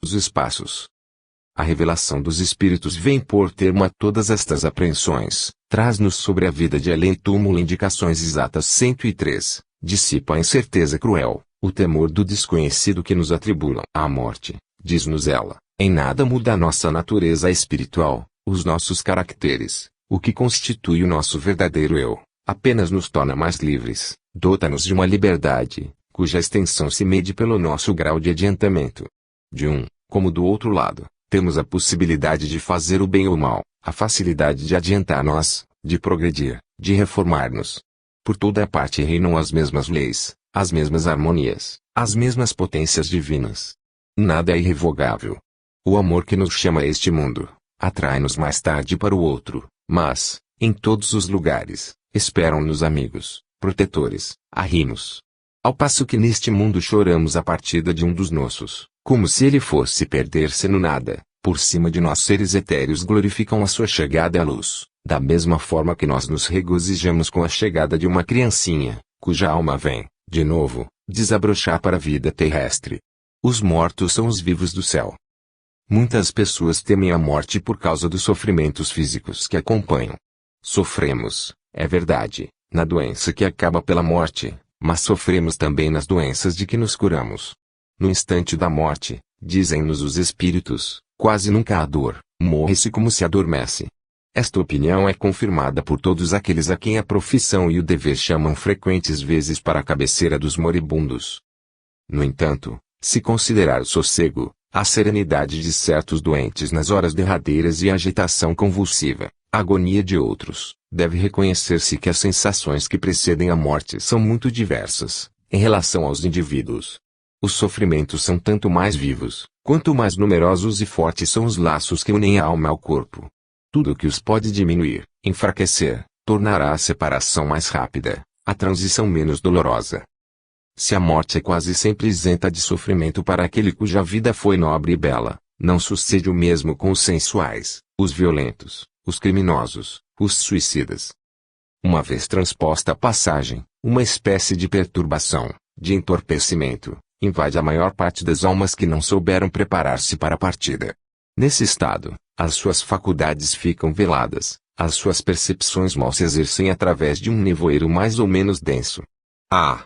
os espaços. A revelação dos Espíritos vem por termo a todas estas apreensões, traz-nos sobre a vida de além-túmulo indicações exatas. 103. Dissipa a incerteza cruel, o temor do desconhecido que nos atribulam à morte, diz-nos ela, em nada muda a nossa natureza espiritual, os nossos caracteres, o que constitui o nosso verdadeiro eu, apenas nos torna mais livres, dota-nos de uma liberdade, cuja extensão se mede pelo nosso grau de adiantamento. De um, como do outro lado, temos a possibilidade de fazer o bem ou o mal, a facilidade de adiantar-nos, de progredir, de reformar-nos. Por toda a parte reinam as mesmas leis, as mesmas harmonias, as mesmas potências divinas. Nada é irrevogável. O amor que nos chama a este mundo, atrai-nos mais tarde para o outro, mas, em todos os lugares, esperam-nos amigos, protetores, arrimos. Ao passo que neste mundo choramos a partida de um dos nossos, como se ele fosse perder-se no nada, por cima de nós seres etéreos glorificam a sua chegada à luz, da mesma forma que nós nos regozijamos com a chegada de uma criancinha, cuja alma vem, de novo, desabrochar para a vida terrestre. Os mortos são os vivos do céu. Muitas pessoas temem a morte por causa dos sofrimentos físicos que acompanham. Sofremos, é verdade, na doença que acaba pela morte, mas sofremos também nas doenças de que nos curamos. No instante da morte, dizem-nos os espíritos, quase nunca há dor, morre-se como se adormece. Esta opinião é confirmada por todos aqueles a quem a profissão e o dever chamam frequentes vezes para a cabeceira dos moribundos. No entanto, se considerar o sossego, a serenidade de certos doentes nas horas derradeiras e a agitação convulsiva, a agonia de outros, deve reconhecer-se que as sensações que precedem a morte são muito diversas, em relação aos indivíduos. Os sofrimentos são tanto mais vivos, quanto mais numerosos e fortes são os laços que unem a alma ao corpo. Tudo o que os pode diminuir, enfraquecer, tornará a separação mais rápida, a transição menos dolorosa. Se a morte é quase sempre isenta de sofrimento para aquele cuja vida foi nobre e bela, não sucede o mesmo com os sensuais, os violentos, os criminosos, os suicidas. Uma vez transposta a passagem, uma espécie de perturbação, de entorpecimento, invade a maior parte das almas que não souberam preparar-se para a partida. Nesse estado, as suas faculdades ficam veladas, as suas percepções mal se exercem através de um nevoeiro mais ou menos denso. A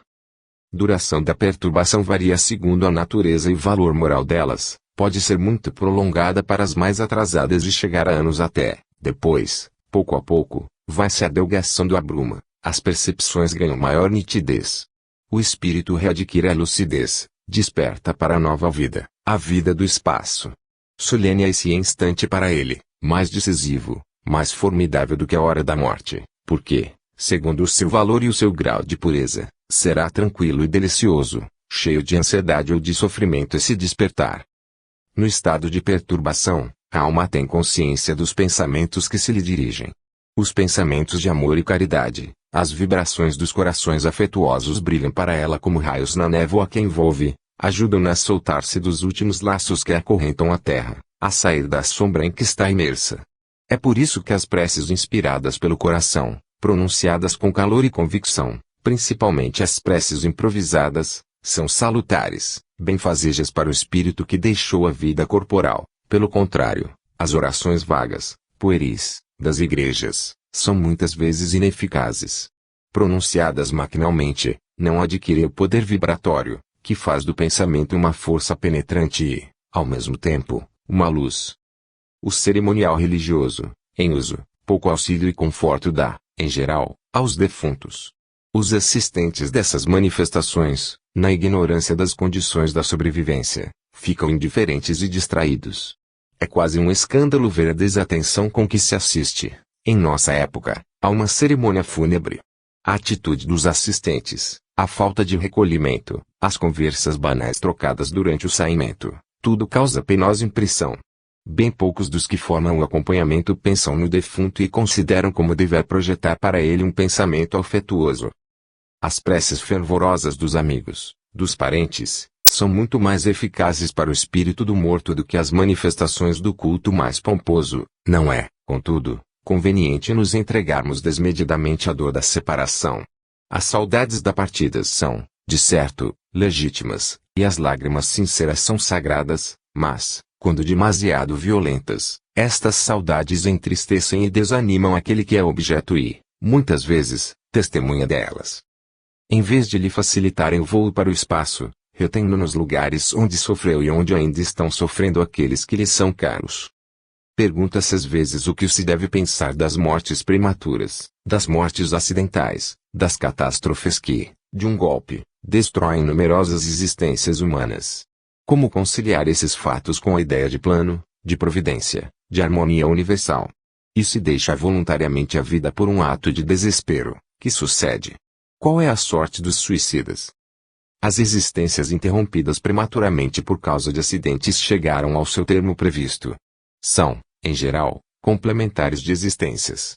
duração da perturbação varia segundo a natureza e valor moral delas, pode ser muito prolongada para as mais atrasadas e chegar a anos até, depois, pouco a pouco, vai-se adelgaçando a bruma, as percepções ganham maior nitidez. O espírito readquire a lucidez, desperta para a nova vida, a vida do espaço. Solene é esse instante para ele, mais decisivo, mais formidável do que a hora da morte, porque, segundo o seu valor e o seu grau de pureza, será tranquilo e delicioso, cheio de ansiedade ou de sofrimento esse despertar. No estado de perturbação, a alma tem consciência dos pensamentos que se lhe dirigem. Os pensamentos de amor e caridade, as vibrações dos corações afetuosos brilham para ela como raios na névoa que a envolve, ajudam-na a soltar-se dos últimos laços que acorrentam a terra, a sair da sombra em que está imersa. É por isso que as preces inspiradas pelo coração, pronunciadas com calor e convicção, principalmente as preces improvisadas, são salutares, benfazejas para o espírito que deixou a vida corporal. Pelo contrário, as orações vagas, pueris, das igrejas, são muitas vezes ineficazes. Pronunciadas maquinalmente, não adquirem o poder vibratório, que faz do pensamento uma força penetrante e, ao mesmo tempo, uma luz. O cerimonial religioso, em uso, pouco auxílio e conforto dá, em geral, aos defuntos. Os assistentes dessas manifestações, na ignorância das condições da sobrevivência, ficam indiferentes e distraídos. É quase um escândalo ver a desatenção com que se assiste, em nossa época, a uma cerimônia fúnebre. A atitude dos assistentes, a falta de recolhimento, as conversas banais trocadas durante o saimento, tudo causa penosa impressão. Bem poucos dos que formam o acompanhamento pensam no defunto e consideram como dever projetar para ele um pensamento afetuoso. As preces fervorosas dos amigos, dos parentes, são muito mais eficazes para o espírito do morto do que as manifestações do culto mais pomposo. Não é, contudo, conveniente nos entregarmos desmedidamente à dor da separação. As saudades da partida são, de certo, legítimas, e as lágrimas sinceras são sagradas, Mas, quando demasiado violentas, estas saudades entristecem e desanimam aquele que é objeto e, muitas vezes, testemunha delas. Em vez de lhe facilitarem o voo para o espaço, retém-no nos lugares onde sofreu e onde ainda estão sofrendo aqueles que lhe são caros. Pergunta-se às vezes o que se deve pensar das mortes prematuras, das mortes acidentais, das catástrofes que, de um golpe, destroem numerosas existências humanas. Como conciliar esses fatos com a ideia de plano, de providência, de harmonia universal? E se deixa voluntariamente a vida por um ato de desespero, que sucede? Qual é a sorte dos suicidas? As existências interrompidas prematuramente por causa de acidentes chegaram ao seu termo previsto. São, em geral, complementares de existências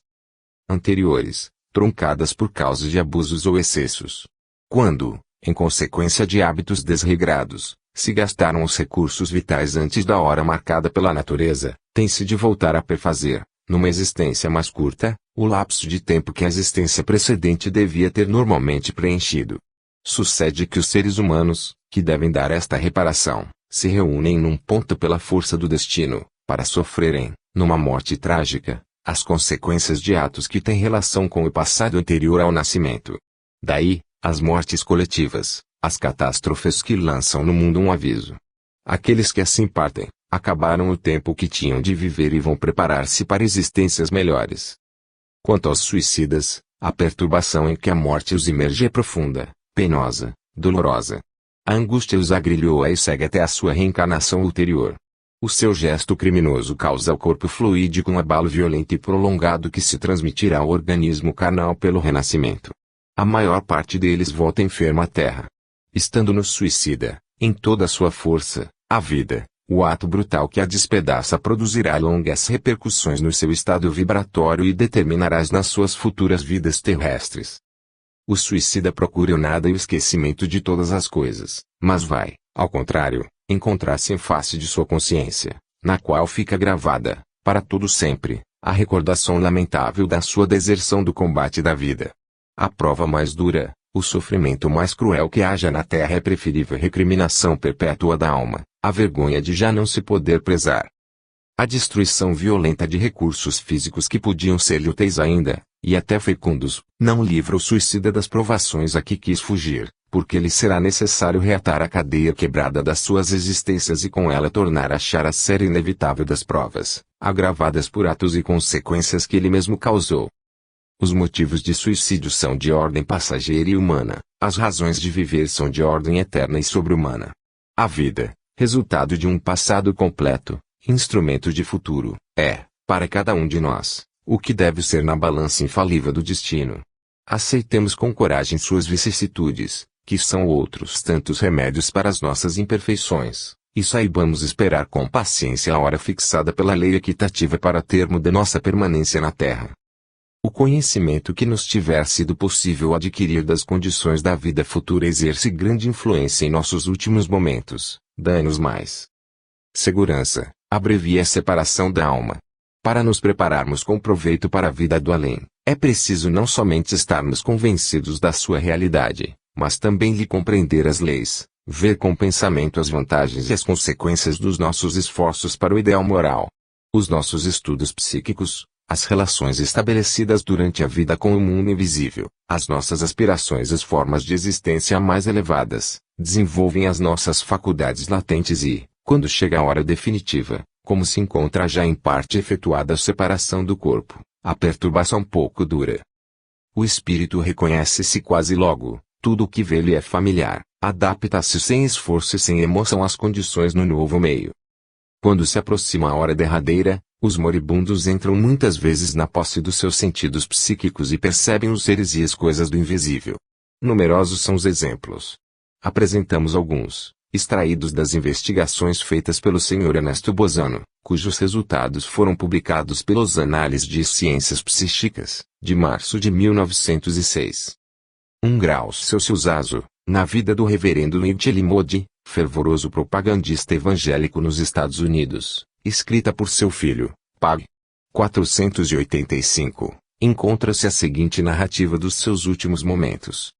anteriores, truncadas por causa de abusos ou excessos. Quando, em consequência de hábitos desregrados, se gastaram os recursos vitais antes da hora marcada pela natureza, tem-se de voltar a perfazer, numa existência mais curta, o lapso de tempo que a existência precedente devia ter normalmente preenchido. Sucede que os seres humanos, que devem dar esta reparação, se reúnem num ponto pela força do destino, para sofrerem, numa morte trágica, as consequências de atos que têm relação com o passado anterior ao nascimento. Daí, as mortes coletivas, as catástrofes que lançam no mundo um aviso. Aqueles que assim partem, acabaram o tempo que tinham de viver e vão preparar-se para existências melhores. Quanto aos suicidas, a perturbação em que a morte os imerge é profunda, penosa, dolorosa. A angústia os agrilhoa e segue até a sua reencarnação ulterior. O seu gesto criminoso causa ao corpo fluídico um abalo violento e prolongado que se transmitirá ao organismo carnal pelo renascimento. A maior parte deles volta enferma à terra. Estando no suicida, em toda a sua força, a vida, o ato brutal que a despedaça produzirá longas repercussões no seu estado vibratório e determinará nas suas futuras vidas terrestres. O suicida procura o nada e o esquecimento de todas as coisas, mas vai, ao contrário, encontrar-se em face de sua consciência, na qual fica gravada, para todo sempre, a recordação lamentável da sua deserção do combate da vida. A prova mais dura, o sofrimento mais cruel que haja na terra é preferível recriminação perpétua da alma, a vergonha de já não se poder prezar. A destruição violenta de recursos físicos que podiam ser úteis ainda, e até fecundos, não livra o suicida das provações a que quis fugir, porque lhe será necessário reatar a cadeia quebrada das suas existências e com ela tornar a achar a série inevitável das provas, agravadas por atos e consequências que ele mesmo causou. Os motivos de suicídio são de ordem passageira e humana, as razões de viver são de ordem eterna e sobre-humana. A vida, resultado de um passado completo, instrumento de futuro, é, para cada um de nós, o que deve ser na balança infalível do destino. Aceitemos com coragem suas vicissitudes, que são outros tantos remédios para as nossas imperfeições, e saibamos esperar com paciência a hora fixada pela lei equitativa para termo de nossa permanência na terra. O conhecimento que nos tiver sido possível adquirir das condições da vida futura exerce grande influência em nossos últimos momentos, dá-nos mais segurança, abrevia a separação da alma. Para nos prepararmos com proveito para a vida do além, é preciso não somente estarmos convencidos da sua realidade, mas também lhe compreender as leis, ver com pensamento as vantagens e as consequências dos nossos esforços para o ideal moral. Os nossos estudos psíquicos, as relações estabelecidas durante a vida com o mundo invisível, as nossas aspirações às formas de existência mais elevadas, desenvolvem as nossas faculdades latentes e, quando chega a hora definitiva, como se encontra já em parte efetuada a separação do corpo, a perturbação pouco dura. O espírito reconhece-se quase logo, tudo o que vê-lhe é familiar, adapta-se sem esforço e sem emoção às condições no novo meio. Quando se aproxima a hora derradeira, os moribundos entram muitas vezes na posse dos seus sentidos psíquicos e percebem os seres e as coisas do invisível. Numerosos são os exemplos. Apresentamos alguns, extraídos das investigações feitas pelo Sr. Ernesto Bozano, cujos resultados foram publicados pelos Análises de Ciências Psíquicas, de março de 1906. 1 grau Celsius Azo, na vida do reverendo Nigel Modi, fervoroso propagandista evangélico nos Estados Unidos, escrita por seu filho, Pag. 485, encontra-se a seguinte narrativa dos seus últimos momentos.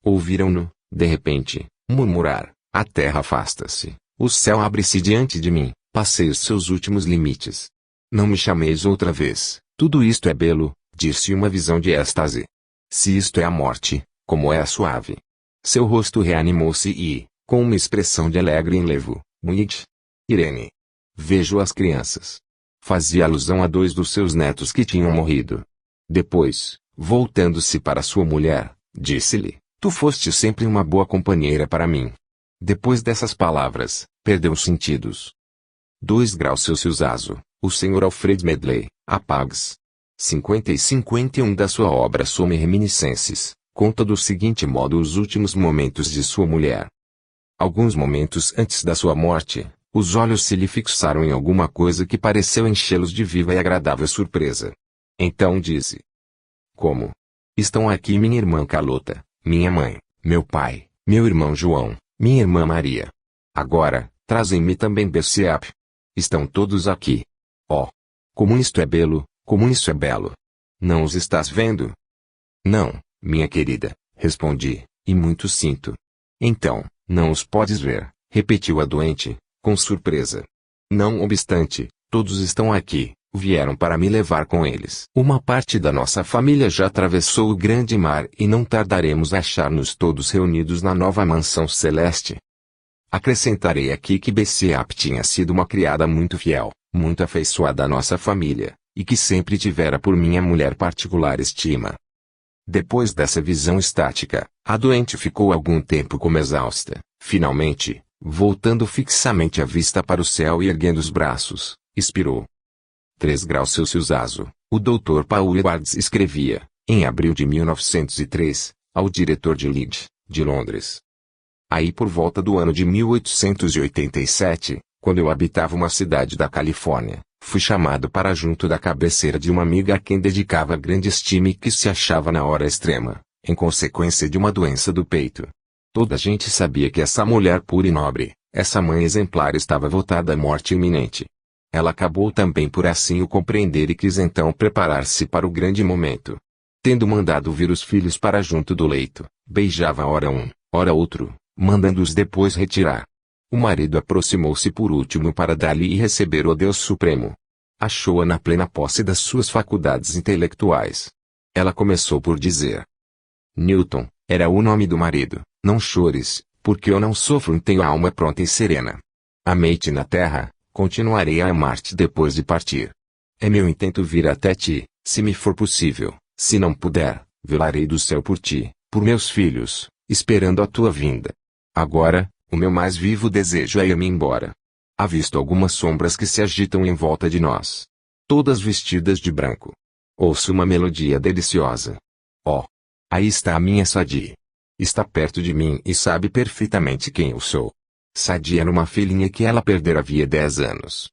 Ouviram-no, de repente, murmurar, a terra afasta-se, O céu abre-se diante de mim, passei os seus últimos limites. Não me chameis outra vez, tudo isto é belo, disse uma visão de êxtase. Se isto é a morte, como é suave. Seu rosto reanimou-se e, com uma expressão de alegre enlevo, Muid. Irene. Vejo as crianças. Fazia alusão a 2 dos seus netos que tinham morrido. Depois, voltando-se para sua mulher, disse-lhe, tu foste sempre uma boa companheira para mim. Depois dessas palavras, perdeu os sentidos. 2 graus Celsius Azo, o Sr. Alfred Medley, Apags. 50 e 51 da sua obra Some Reminiscences, conta do seguinte modo os últimos momentos de sua mulher. Alguns momentos antes da sua morte, os olhos se lhe fixaram em alguma coisa que pareceu enchê-los de viva e agradável surpresa. Então disse: Como? Estão aqui minha irmã Carlota, minha mãe, meu pai, meu irmão João, minha irmã Maria. Agora, trazem-me também Bessiap. Estão todos aqui. Oh! Como isto é belo, como isso é belo! Não os estás vendo? Não, minha querida, respondi, e muito sinto. Então, não os podes ver, repetiu a doente, com surpresa. Não obstante, todos estão aqui, vieram para me levar com eles. Uma parte da nossa família já atravessou o grande mar e não tardaremos a achar-nos todos reunidos na nova mansão celeste. Acrescentarei aqui que Bessiap tinha sido uma criada muito fiel, muito afeiçoada à nossa família, e que sempre tivera por minha mulher particular estima. Depois dessa visão estática, a doente ficou algum tempo como exausta. Finalmente, voltando fixamente a vista para o céu e erguendo os braços, expirou. 3 graus Celsius Azo, o Dr. Paul Edwards escrevia, em abril de 1903, ao diretor de Leeds, de Londres. Aí por volta do ano de 1887, quando eu habitava uma cidade da Califórnia, fui chamado para junto da cabeceira de uma amiga a quem dedicava grande estima e que se achava na hora extrema, em consequência de uma doença do peito. Toda a gente sabia que essa mulher pura e nobre, essa mãe exemplar estava votada à morte iminente. Ela acabou também por assim o compreender e quis então preparar-se para o grande momento. Tendo mandado vir os filhos para junto do leito, beijava ora um, ora outro, mandando-os depois retirar. O marido aproximou-se por último para dali e receber o Deus Supremo. Achou-a na plena posse das suas faculdades intelectuais. Ela começou por dizer: Newton, era o nome do marido, não chores, porque eu não sofro e tenho a alma pronta e serena. Amei-te na terra, continuarei a amar-te depois de partir. É meu intento vir até ti, se me for possível, se não puder, velarei do céu por ti, por meus filhos, esperando a tua vinda. Agora, o meu mais vivo desejo é ir-me embora. Avisto algumas sombras que se agitam em volta de nós. Todas vestidas de branco. Ouço uma melodia deliciosa. Oh! Aí está a minha Sadie. Está perto de mim e sabe perfeitamente quem eu sou. Sadie era uma filhinha que ela perdera havia 10 anos.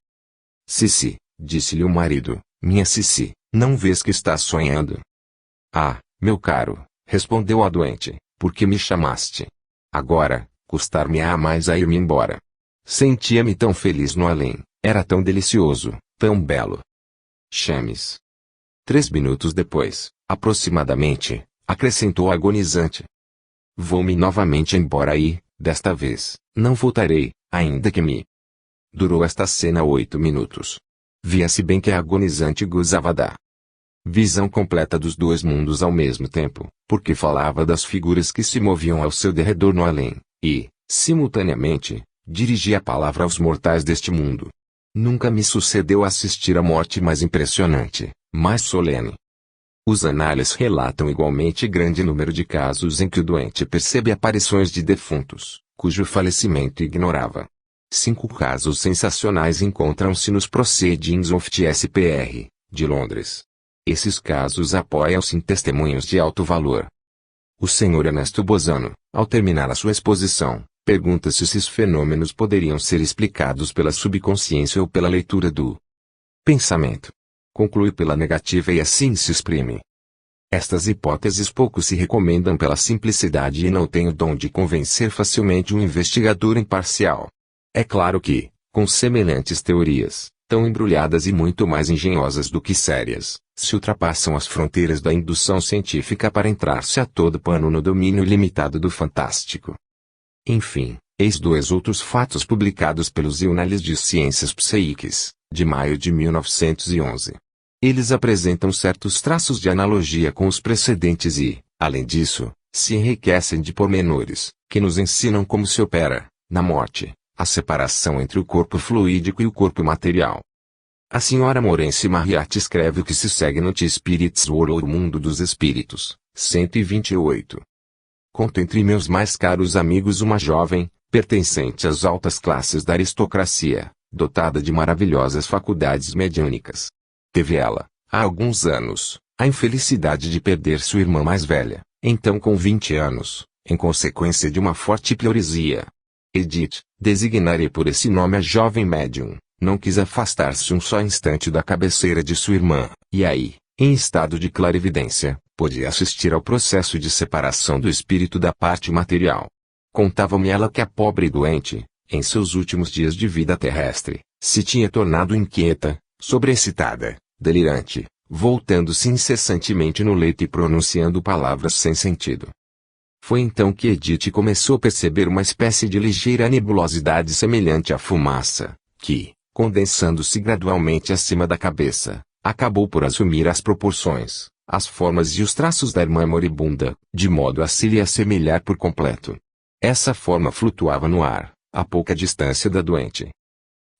Sissi, disse-lhe o marido, minha Sissi, não vês que estás sonhando? Ah, meu caro, respondeu a doente, por que me chamaste? Agora, custar-me-á mais a ir-me embora. Sentia-me tão feliz no além, era tão delicioso, tão belo. Chames. 3 minutos depois, aproximadamente, acrescentou agonizante. Vou-me novamente embora e, desta vez, não voltarei, ainda que me... Durou esta cena 8 minutos. Via-se bem que a agonizante gozava da visão completa dos 2 mundos ao mesmo tempo, porque falava das figuras que se moviam ao seu derredor no além, e, simultaneamente, dirigia a palavra aos mortais deste mundo. Nunca me sucedeu assistir a morte mais impressionante, mais solene. Os anais relatam igualmente grande número de casos em que o doente percebe aparições de defuntos, cujo falecimento ignorava. 5 casos sensacionais encontram-se nos Proceedings of TSPR, de Londres. Esses casos apoiam-se em testemunhos de alto valor. O Sr. Ernesto Bozano, ao terminar a sua exposição, pergunta se esses fenômenos poderiam ser explicados pela subconsciência ou pela leitura do pensamento. Conclui pela negativa e assim se exprime. Estas hipóteses pouco se recomendam pela simplicidade e não têm o dom de convencer facilmente um investigador imparcial. É claro que, com semelhantes teorias, tão embrulhadas e muito mais engenhosas do que sérias, se ultrapassam as fronteiras da indução científica para entrar-se a todo pano no domínio ilimitado do fantástico. Enfim, Eis dois outros fatos publicados pelos Jornais de Ciências Psíquicas, de maio de 1911. Eles apresentam certos traços de analogia com os precedentes e, além disso, se enriquecem de pormenores, que nos ensinam como se opera, na morte, a separação entre o corpo fluídico e o corpo material. A senhora Maurence Marriott escreve o que se segue no The Spirit's World, o Mundo dos Espíritos, 128. Conto entre meus mais caros amigos uma jovem, pertencente às altas classes da aristocracia, dotada de maravilhosas faculdades mediúnicas. Teve ela, há alguns anos, a infelicidade de perder sua irmã mais velha, então com 20 anos, em consequência de uma forte pleuresia. Edith, designarei por esse nome a jovem médium, não quis afastar-se um só instante da cabeceira de sua irmã, e aí, em estado de clarividência, podia assistir ao processo de separação do espírito da parte material. Contava-me ela que a pobre doente, em seus últimos dias de vida terrestre, se tinha tornado inquieta, sobreexcitada, delirante, voltando-se incessantemente no leito e pronunciando palavras sem sentido. Foi então que Edith começou a perceber uma espécie de ligeira nebulosidade semelhante à fumaça, que, condensando-se gradualmente acima da cabeça, acabou por assumir as proporções, as formas e os traços da irmã moribunda, de modo a se lhe assemelhar por completo. Essa forma flutuava no ar, a pouca distância da doente.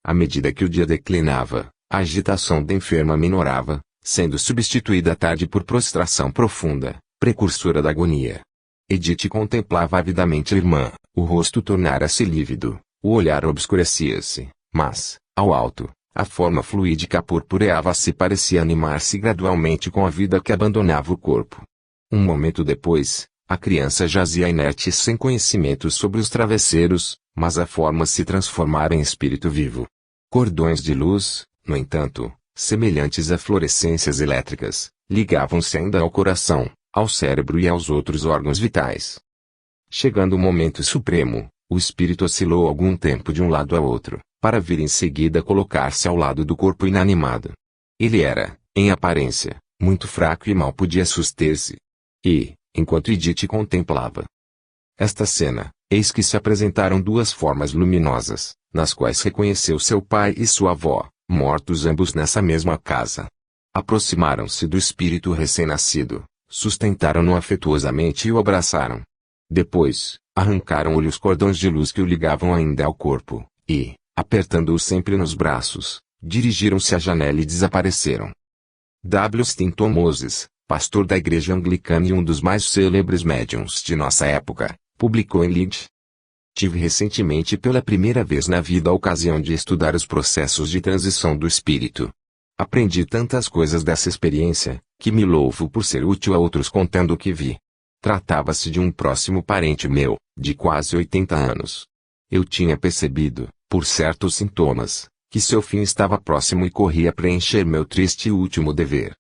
À medida que o dia declinava, a agitação da enferma minorava, sendo substituída à tarde por prostração profunda, precursora da agonia. Edith contemplava avidamente a irmã, o rosto tornara-se lívido, o olhar obscurecia-se, mas, ao alto, a forma fluídica purpureava-se e parecia animar-se gradualmente com a vida que abandonava o corpo. Um momento depois, a criança jazia inerte sem conhecimento sobre os travesseiros, mas a forma se transformara em espírito vivo. Cordões de luz, no entanto, semelhantes a fluorescências elétricas, ligavam-se ainda ao coração, ao cérebro e aos outros órgãos vitais. Chegando o momento supremo, o espírito oscilou algum tempo de um lado a outro, para vir em seguida colocar-se ao lado do corpo inanimado. Ele era, em aparência, muito fraco e mal podia suster-se. E, enquanto Edith contemplava esta cena, eis que se apresentaram duas formas luminosas, nas quais reconheceu seu pai e sua avó, mortos ambos nessa mesma casa. Aproximaram-se do espírito recém-nascido, sustentaram-no afetuosamente e o abraçaram. Depois, arrancaram-lhe os cordões de luz que o ligavam ainda ao corpo, e, apertando-o sempre nos braços, dirigiram-se à janela e desapareceram. W. Stinton Moses, pastor da igreja anglicana e um dos mais célebres médiuns de nossa época, publicou em Leeds. Tive recentemente pela primeira vez na vida a ocasião de estudar os processos de transição do espírito. Aprendi tantas coisas dessa experiência, que me louvo por ser útil a outros contando o que vi. Tratava-se de um próximo parente meu, de quase 80 anos. Eu tinha percebido, por certos sintomas, que seu fim estava próximo e corria a preencher meu triste e último dever.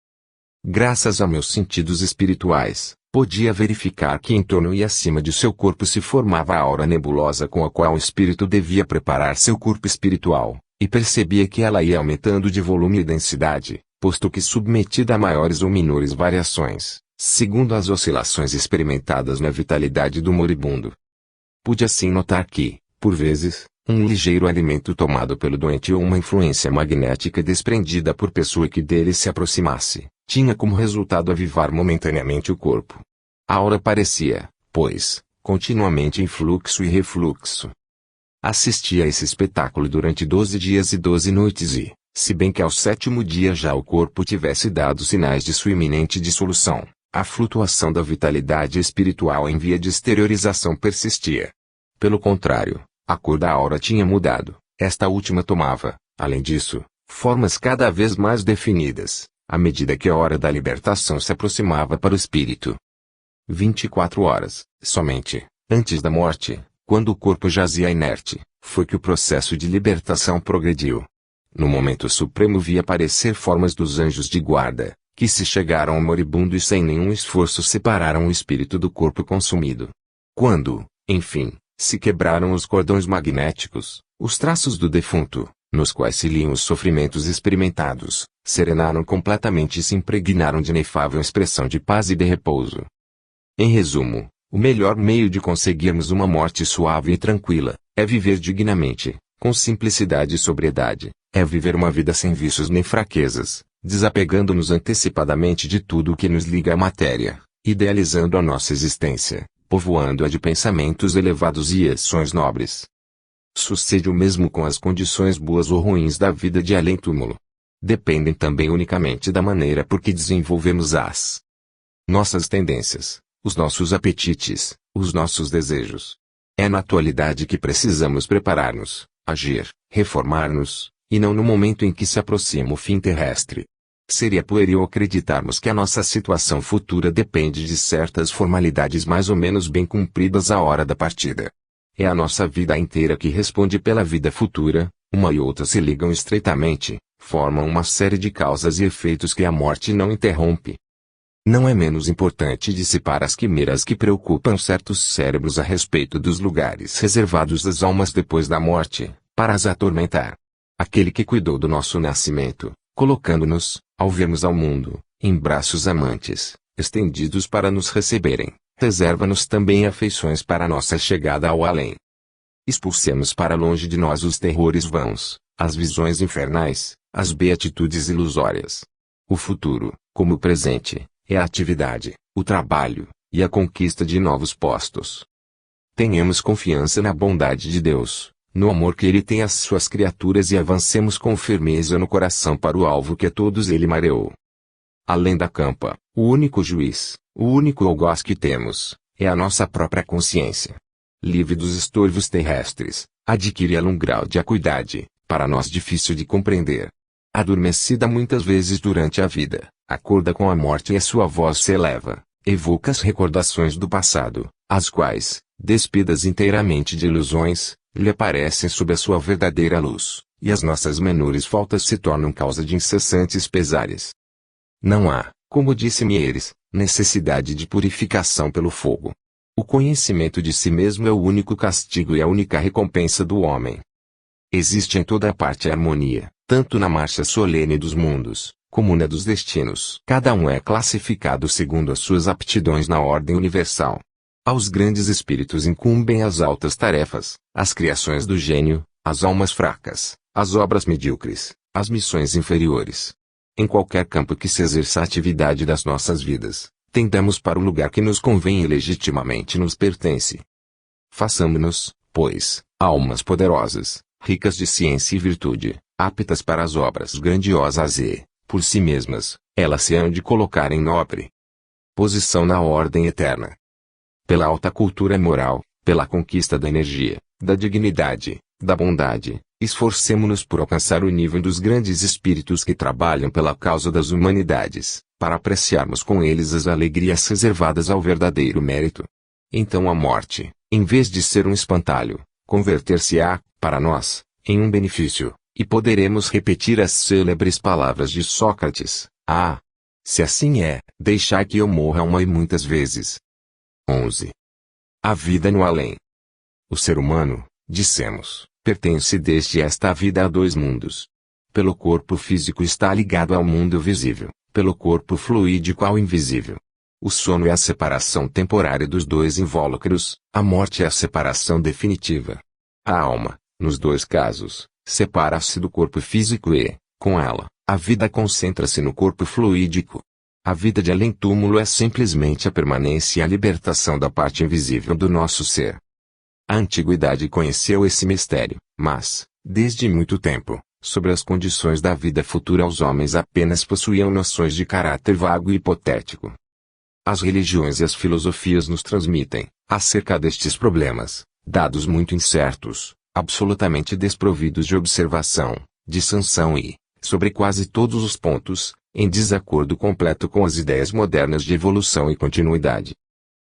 Graças a meus sentidos espirituais, podia verificar que em torno e acima de seu corpo se formava a aura nebulosa com a qual o espírito devia preparar seu corpo espiritual, e percebia que ela ia aumentando de volume e densidade, posto que submetida a maiores ou menores variações, segundo as oscilações experimentadas na vitalidade do moribundo. Pude assim notar que, por vezes, um ligeiro alimento tomado pelo doente ou uma influência magnética desprendida por pessoa que dele se aproximasse, tinha como resultado avivar momentaneamente o corpo. A aura parecia, pois, continuamente em fluxo e refluxo. Assisti a esse espetáculo durante 12 dias e 12 noites e, se bem que ao 7º dia já o corpo tivesse dado sinais de sua iminente dissolução, a flutuação da vitalidade espiritual em via de exteriorização persistia. Pelo contrário, a cor da aura tinha mudado, esta última tomava, além disso, formas cada vez mais definidas, à medida que a hora da libertação se aproximava para o espírito. 24 horas, somente, antes da morte, quando o corpo jazia inerte, foi que o processo de libertação progrediu. No momento supremo vi aparecer formas dos anjos de guarda, que se chegaram ao moribundo e sem nenhum esforço separaram o espírito do corpo consumido. Quando, enfim, se quebraram os cordões magnéticos, os traços do defunto, nos quais se liam os sofrimentos experimentados, serenaram completamente e se impregnaram de inefável expressão de paz e de repouso. Em resumo, o melhor meio de conseguirmos uma morte suave e tranquila, É viver dignamente, com simplicidade e sobriedade. É viver uma vida sem vícios nem fraquezas, desapegando-nos antecipadamente de tudo o que nos liga à matéria, idealizando a nossa existência, povoando-a de pensamentos elevados e ações nobres. Sucede o mesmo com as condições boas ou ruins da vida de além-túmulo. Dependem também unicamente da maneira por que desenvolvemos as nossas tendências, os nossos apetites, os nossos desejos. É na atualidade que precisamos preparar-nos, agir, reformar-nos, e não no momento em que se aproxima o fim terrestre. Seria pueril acreditarmos que a nossa situação futura depende de certas formalidades mais ou menos bem cumpridas à hora da partida. É a nossa vida inteira que responde pela vida futura, uma e outra se ligam estreitamente, formam uma série de causas e efeitos que a morte não interrompe. Não é menos importante dissipar as quimeras que preocupam certos cérebros a respeito dos lugares reservados às almas depois da morte, para as atormentar. Aquele que cuidou do nosso nascimento, colocando-nos, ao vermos ao mundo, em braços amantes, estendidos para nos receberem, reserva-nos também afeições para nossa chegada ao além. Expulsemos para longe de nós os terrores vãos, as visões infernais, as beatitudes ilusórias. O futuro, como o presente, é a atividade, o trabalho, e a conquista de novos postos. Tenhamos confiança na bondade de Deus, no amor que Ele tem às suas criaturas e avancemos com firmeza no coração para o alvo que a todos Ele mareou. Além da campa, o único juiz, o único algoz que temos, é a nossa própria consciência. Livre dos estorvos terrestres, adquire ela um grau de acuidade, para nós difícil de compreender. Adormecida muitas vezes durante a vida, acorda com a morte e a sua voz se eleva, evoca as recordações do passado, as quais, despidas inteiramente de ilusões, lhe aparecem sob a sua verdadeira luz, e as nossas menores faltas se tornam causa de incessantes pesares. Não há, como disse Mieres, necessidade de purificação pelo fogo. O conhecimento de si mesmo é o único castigo e a única recompensa do homem. Existe em toda a parte a harmonia, tanto na marcha solene dos mundos, como na dos destinos. Cada um é classificado segundo as suas aptidões na ordem universal. Aos grandes espíritos incumbem as altas tarefas, as criações do gênio, as almas fracas, as obras medíocres, as missões inferiores. Em qualquer campo que se exerça a atividade das nossas vidas, tendamos para o lugar que nos convém e legitimamente nos pertence. Façamo-nos, pois, almas poderosas, ricas de ciência e virtude, aptas para as obras grandiosas e, por si mesmas, elas se hão de colocar em nobre posição na ordem eterna. Pela alta cultura moral, pela conquista da energia, da dignidade, da bondade, esforcemo-nos por alcançar o nível dos grandes espíritos que trabalham pela causa das humanidades, para apreciarmos com eles as alegrias reservadas ao verdadeiro mérito. Então a morte, em vez de ser um espantalho, converter-se-á, para nós, em um benefício, e poderemos repetir as célebres palavras de Sócrates: "Ah! Se assim é, deixai que eu morra uma e muitas vezes." 11. A vida no além. O ser humano, dissemos, pertence desde esta vida a dois mundos. Pelo corpo físico está ligado ao mundo visível, pelo corpo fluídico ao invisível. O sono é a separação temporária dos dois invólucros, a morte é a separação definitiva. A alma, nos dois casos, separa-se do corpo físico e, com ela, a vida concentra-se no corpo fluídico. A vida de além-túmulo é simplesmente a permanência e a libertação da parte invisível do nosso ser. A antiguidade conheceu esse mistério, mas, desde muito tempo, sobre as condições da vida futura os homens apenas possuíam noções de caráter vago e hipotético. As religiões e as filosofias nos transmitem, acerca destes problemas, dados muito incertos, absolutamente desprovidos de observação, de sanção e, sobre quase todos os pontos, em desacordo completo com as ideias modernas de evolução e continuidade.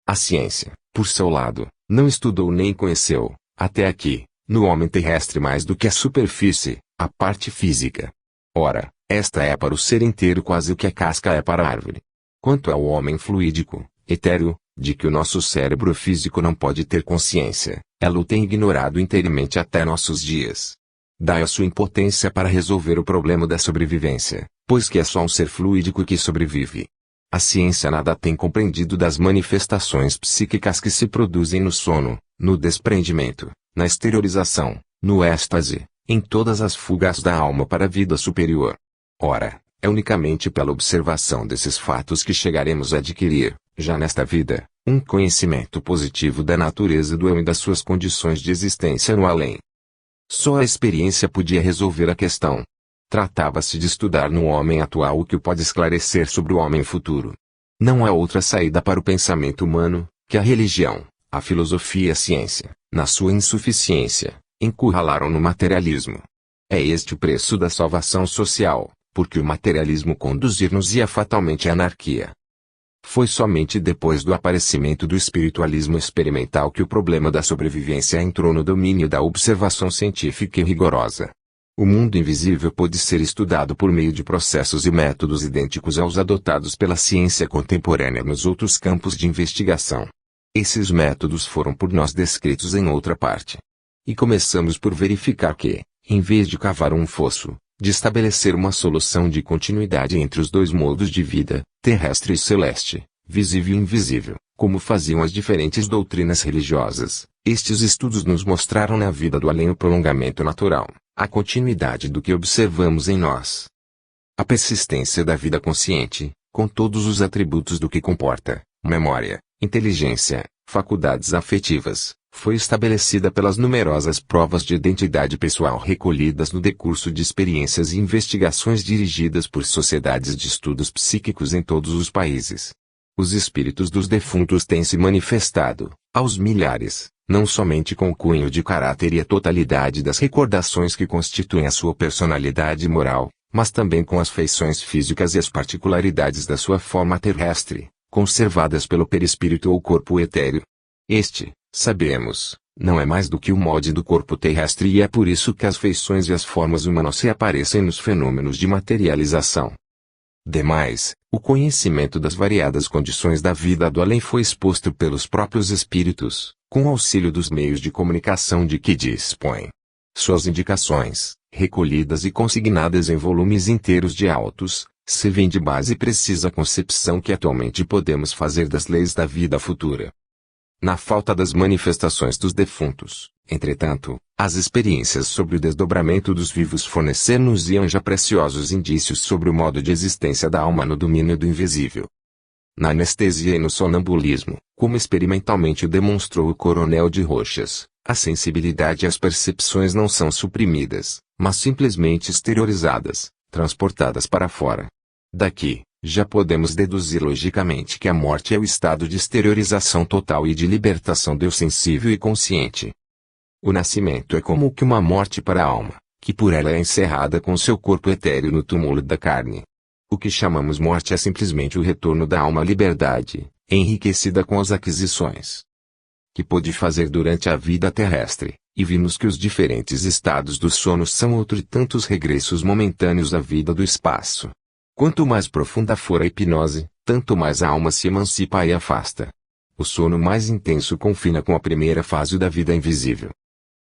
A ciência, por seu lado, não estudou nem conheceu, até aqui, no homem terrestre mais do que a superfície, a parte física. Ora, esta é para o ser inteiro quase o que a casca é para a árvore. Quanto ao homem fluídico, etéreo, de que o nosso cérebro físico não pode ter consciência, ela o tem ignorado inteiramente até nossos dias. Daí a sua impotência para resolver o problema da sobrevivência, pois que é só um ser fluídico que sobrevive. A ciência nada tem compreendido das manifestações psíquicas que se produzem no sono, no desprendimento, na exteriorização, no êxtase, em todas as fugas da alma para a vida superior. Ora, é unicamente pela observação desses fatos que chegaremos a adquirir, já nesta vida, um conhecimento positivo da natureza do eu e das suas condições de existência no além. Só a experiência podia resolver a questão. Tratava-se de estudar no homem atual o que o pode esclarecer sobre o homem futuro. Não há outra saída para o pensamento humano, que a religião, a filosofia e a ciência, na sua insuficiência, encurralaram no materialismo. É este o preço da salvação social, porque o materialismo conduzir-nos-ia fatalmente à anarquia. Foi somente depois do aparecimento do espiritualismo experimental que o problema da sobrevivência entrou no domínio da observação científica e rigorosa. O mundo invisível pôde ser estudado por meio de processos e métodos idênticos aos adotados pela ciência contemporânea nos outros campos de investigação. Esses métodos foram por nós descritos em outra parte. E começamos por verificar que, em vez de cavar um fosso, de estabelecer uma solução de continuidade entre os dois modos de vida, terrestre e celeste, visível e invisível, como faziam as diferentes doutrinas religiosas, estes estudos nos mostraram na vida do além o prolongamento natural, a continuidade do que observamos em nós. A persistência da vida consciente, com todos os atributos do que comporta, memória, inteligência, faculdades afetivas, foi estabelecida pelas numerosas provas de identidade pessoal recolhidas no decurso de experiências e investigações dirigidas por sociedades de estudos psíquicos em todos os países. Os espíritos dos defuntos têm se manifestado, aos milhares, não somente com o cunho de caráter e a totalidade das recordações que constituem a sua personalidade moral, mas também com as feições físicas e as particularidades da sua forma terrestre, conservadas pelo perispírito ou corpo etéreo. Este, sabemos, não é mais do que o molde do corpo terrestre e é por isso que as feições e as formas humanas se aparecem nos fenômenos de materialização. Demais, o conhecimento das variadas condições da vida do além foi exposto pelos próprios espíritos, com auxílio dos meios de comunicação de que dispõem. Suas indicações, recolhidas e consignadas em volumes inteiros de autos, servem de base precisa concepção que atualmente podemos fazer das leis da vida futura. Na falta das manifestações dos defuntos, entretanto, as experiências sobre o desdobramento dos vivos fornecer-nos-iam já preciosos indícios sobre o modo de existência da alma no domínio do invisível. Na anestesia e no sonambulismo, como experimentalmente demonstrou o Coronel de Roxas, a sensibilidade e as percepções não são suprimidas, mas simplesmente exteriorizadas, transportadas para fora. Daqui, já podemos deduzir logicamente que a morte é o estado de exteriorização total e de libertação do eu sensível e consciente. O nascimento é como que uma morte para a alma, que por ela é encerrada com seu corpo etéreo no túmulo da carne. O que chamamos morte é simplesmente o retorno da alma à liberdade, enriquecida com as aquisições que pôde fazer durante a vida terrestre, e vimos que os diferentes estados do sono são outro tantos regressos momentâneos à vida do espaço. Quanto mais profunda for a hipnose, tanto mais a alma se emancipa e afasta. O sono mais intenso confina com a primeira fase da vida invisível.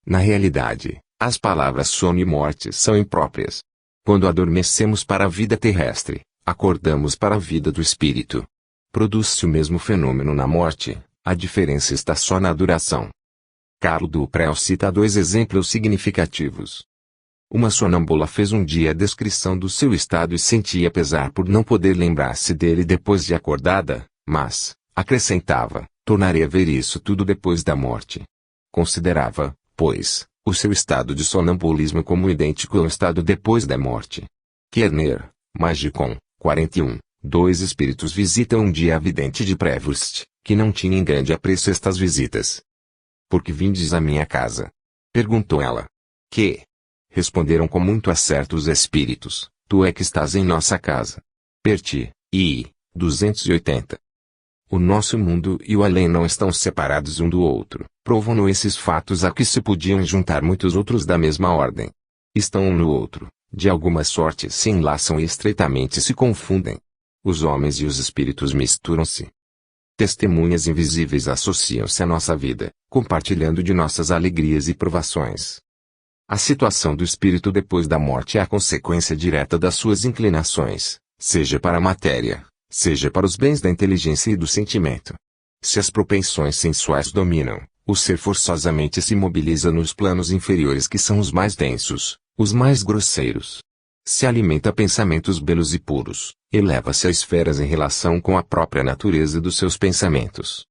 Na realidade, as palavras sono e morte são impróprias. Quando adormecemos para a vida terrestre, acordamos para a vida do espírito. Produz-se o mesmo fenômeno na morte, a diferença está só na duração. Carlo Duprel cita dois exemplos significativos. Uma sonâmbula fez um dia a descrição do seu estado e sentia pesar por não poder lembrar-se dele depois de acordada, mas, acrescentava, tornarei a ver isso tudo depois da morte. Considerava, pois, o seu estado de sonambulismo como idêntico ao estado depois da morte. Kerner, Magicon, 41, dois espíritos visitam um dia a vidente de Prevost, que não tinha em grande apreço estas visitas. Por que vindes à minha casa? Perguntou ela. Que? Responderam com muito acerto os espíritos, tu é que estás em nossa casa. Perti, I. 280. O nosso mundo e o além não estão separados um do outro, provam-no esses fatos a que se podiam juntar muitos outros da mesma ordem. Estão um no outro, de alguma sorte se enlaçam e estreitamente se confundem. Os homens e os espíritos misturam-se. Testemunhas invisíveis associam-se à nossa vida, compartilhando de nossas alegrias e provações. A situação do espírito depois da morte é a consequência direta das suas inclinações, seja para a matéria, seja para os bens da inteligência e do sentimento. Se as propensões sensuais dominam, o ser forçosamente se mobiliza nos planos inferiores, que são os mais densos, os mais grosseiros. Se alimenta pensamentos belos e puros, eleva-se a esferas em relação com a própria natureza dos seus pensamentos.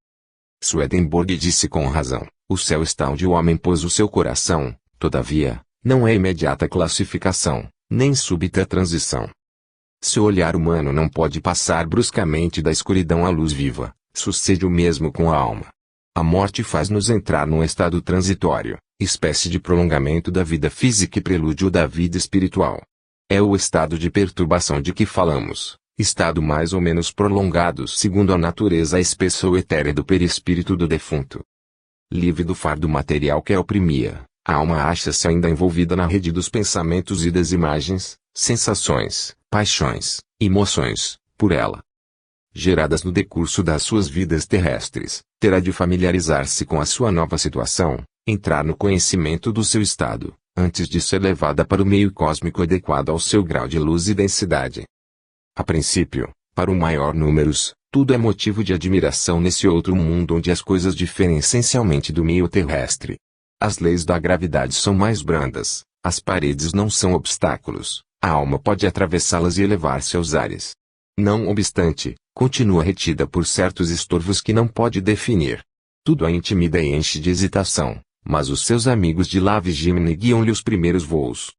Swedenborg disse com razão: o céu está onde o homem pôs o seu coração. Todavia, não é imediata classificação, nem súbita transição. Seu olhar humano não pode passar bruscamente da escuridão à luz viva. Sucede o mesmo com a alma. A morte faz-nos entrar num estado transitório, espécie de prolongamento da vida física e prelúdio da vida espiritual. É o estado de perturbação de que falamos, estado mais ou menos prolongado segundo a natureza espessa ou etérea do perispírito do defunto. Livre do fardo material que a oprimia, a alma acha-se ainda envolvida na rede dos pensamentos e das imagens, sensações, paixões, emoções, por ela geradas no decurso das suas vidas terrestres, terá de familiarizar-se com a sua nova situação, entrar no conhecimento do seu estado, antes de ser levada para o meio cósmico adequado ao seu grau de luz e densidade. A princípio, para o maior números, tudo é motivo de admiração nesse outro mundo onde as coisas diferem essencialmente do meio terrestre. As leis da gravidade são mais brandas, as paredes não são obstáculos, a alma pode atravessá-las e elevar-se aos ares. Não obstante, continua retida por certos estorvos que não pode definir. Tudo a intimida e enche de hesitação, mas os seus amigos de lá vigiam e guiam-lhe os primeiros voos.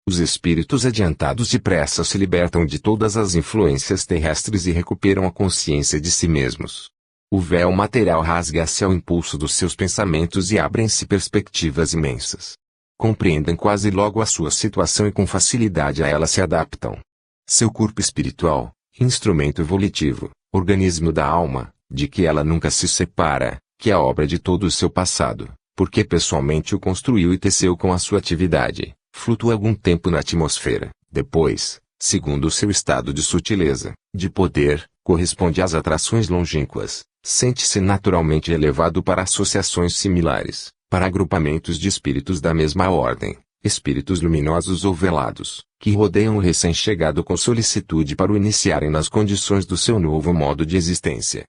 Os espíritos adiantados depressa se libertam de todas as influências terrestres e recuperam a consciência de si mesmos. O véu material rasga-se ao impulso dos seus pensamentos e abrem-se perspectivas imensas. Compreendem quase logo a sua situação e com facilidade a ela se adaptam. Seu corpo espiritual, instrumento evolutivo, organismo da alma, de que ela nunca se separa, que é a obra de todo o seu passado, porque pessoalmente o construiu e teceu com a sua atividade, flutua algum tempo na atmosfera, depois, segundo o seu estado de sutileza, de poder, corresponde às atrações longínquas, sente-se naturalmente elevado para associações similares, para agrupamentos de espíritos da mesma ordem, espíritos luminosos ou velados, que rodeiam o recém-chegado com solicitude para o iniciarem nas condições do seu novo modo de existência.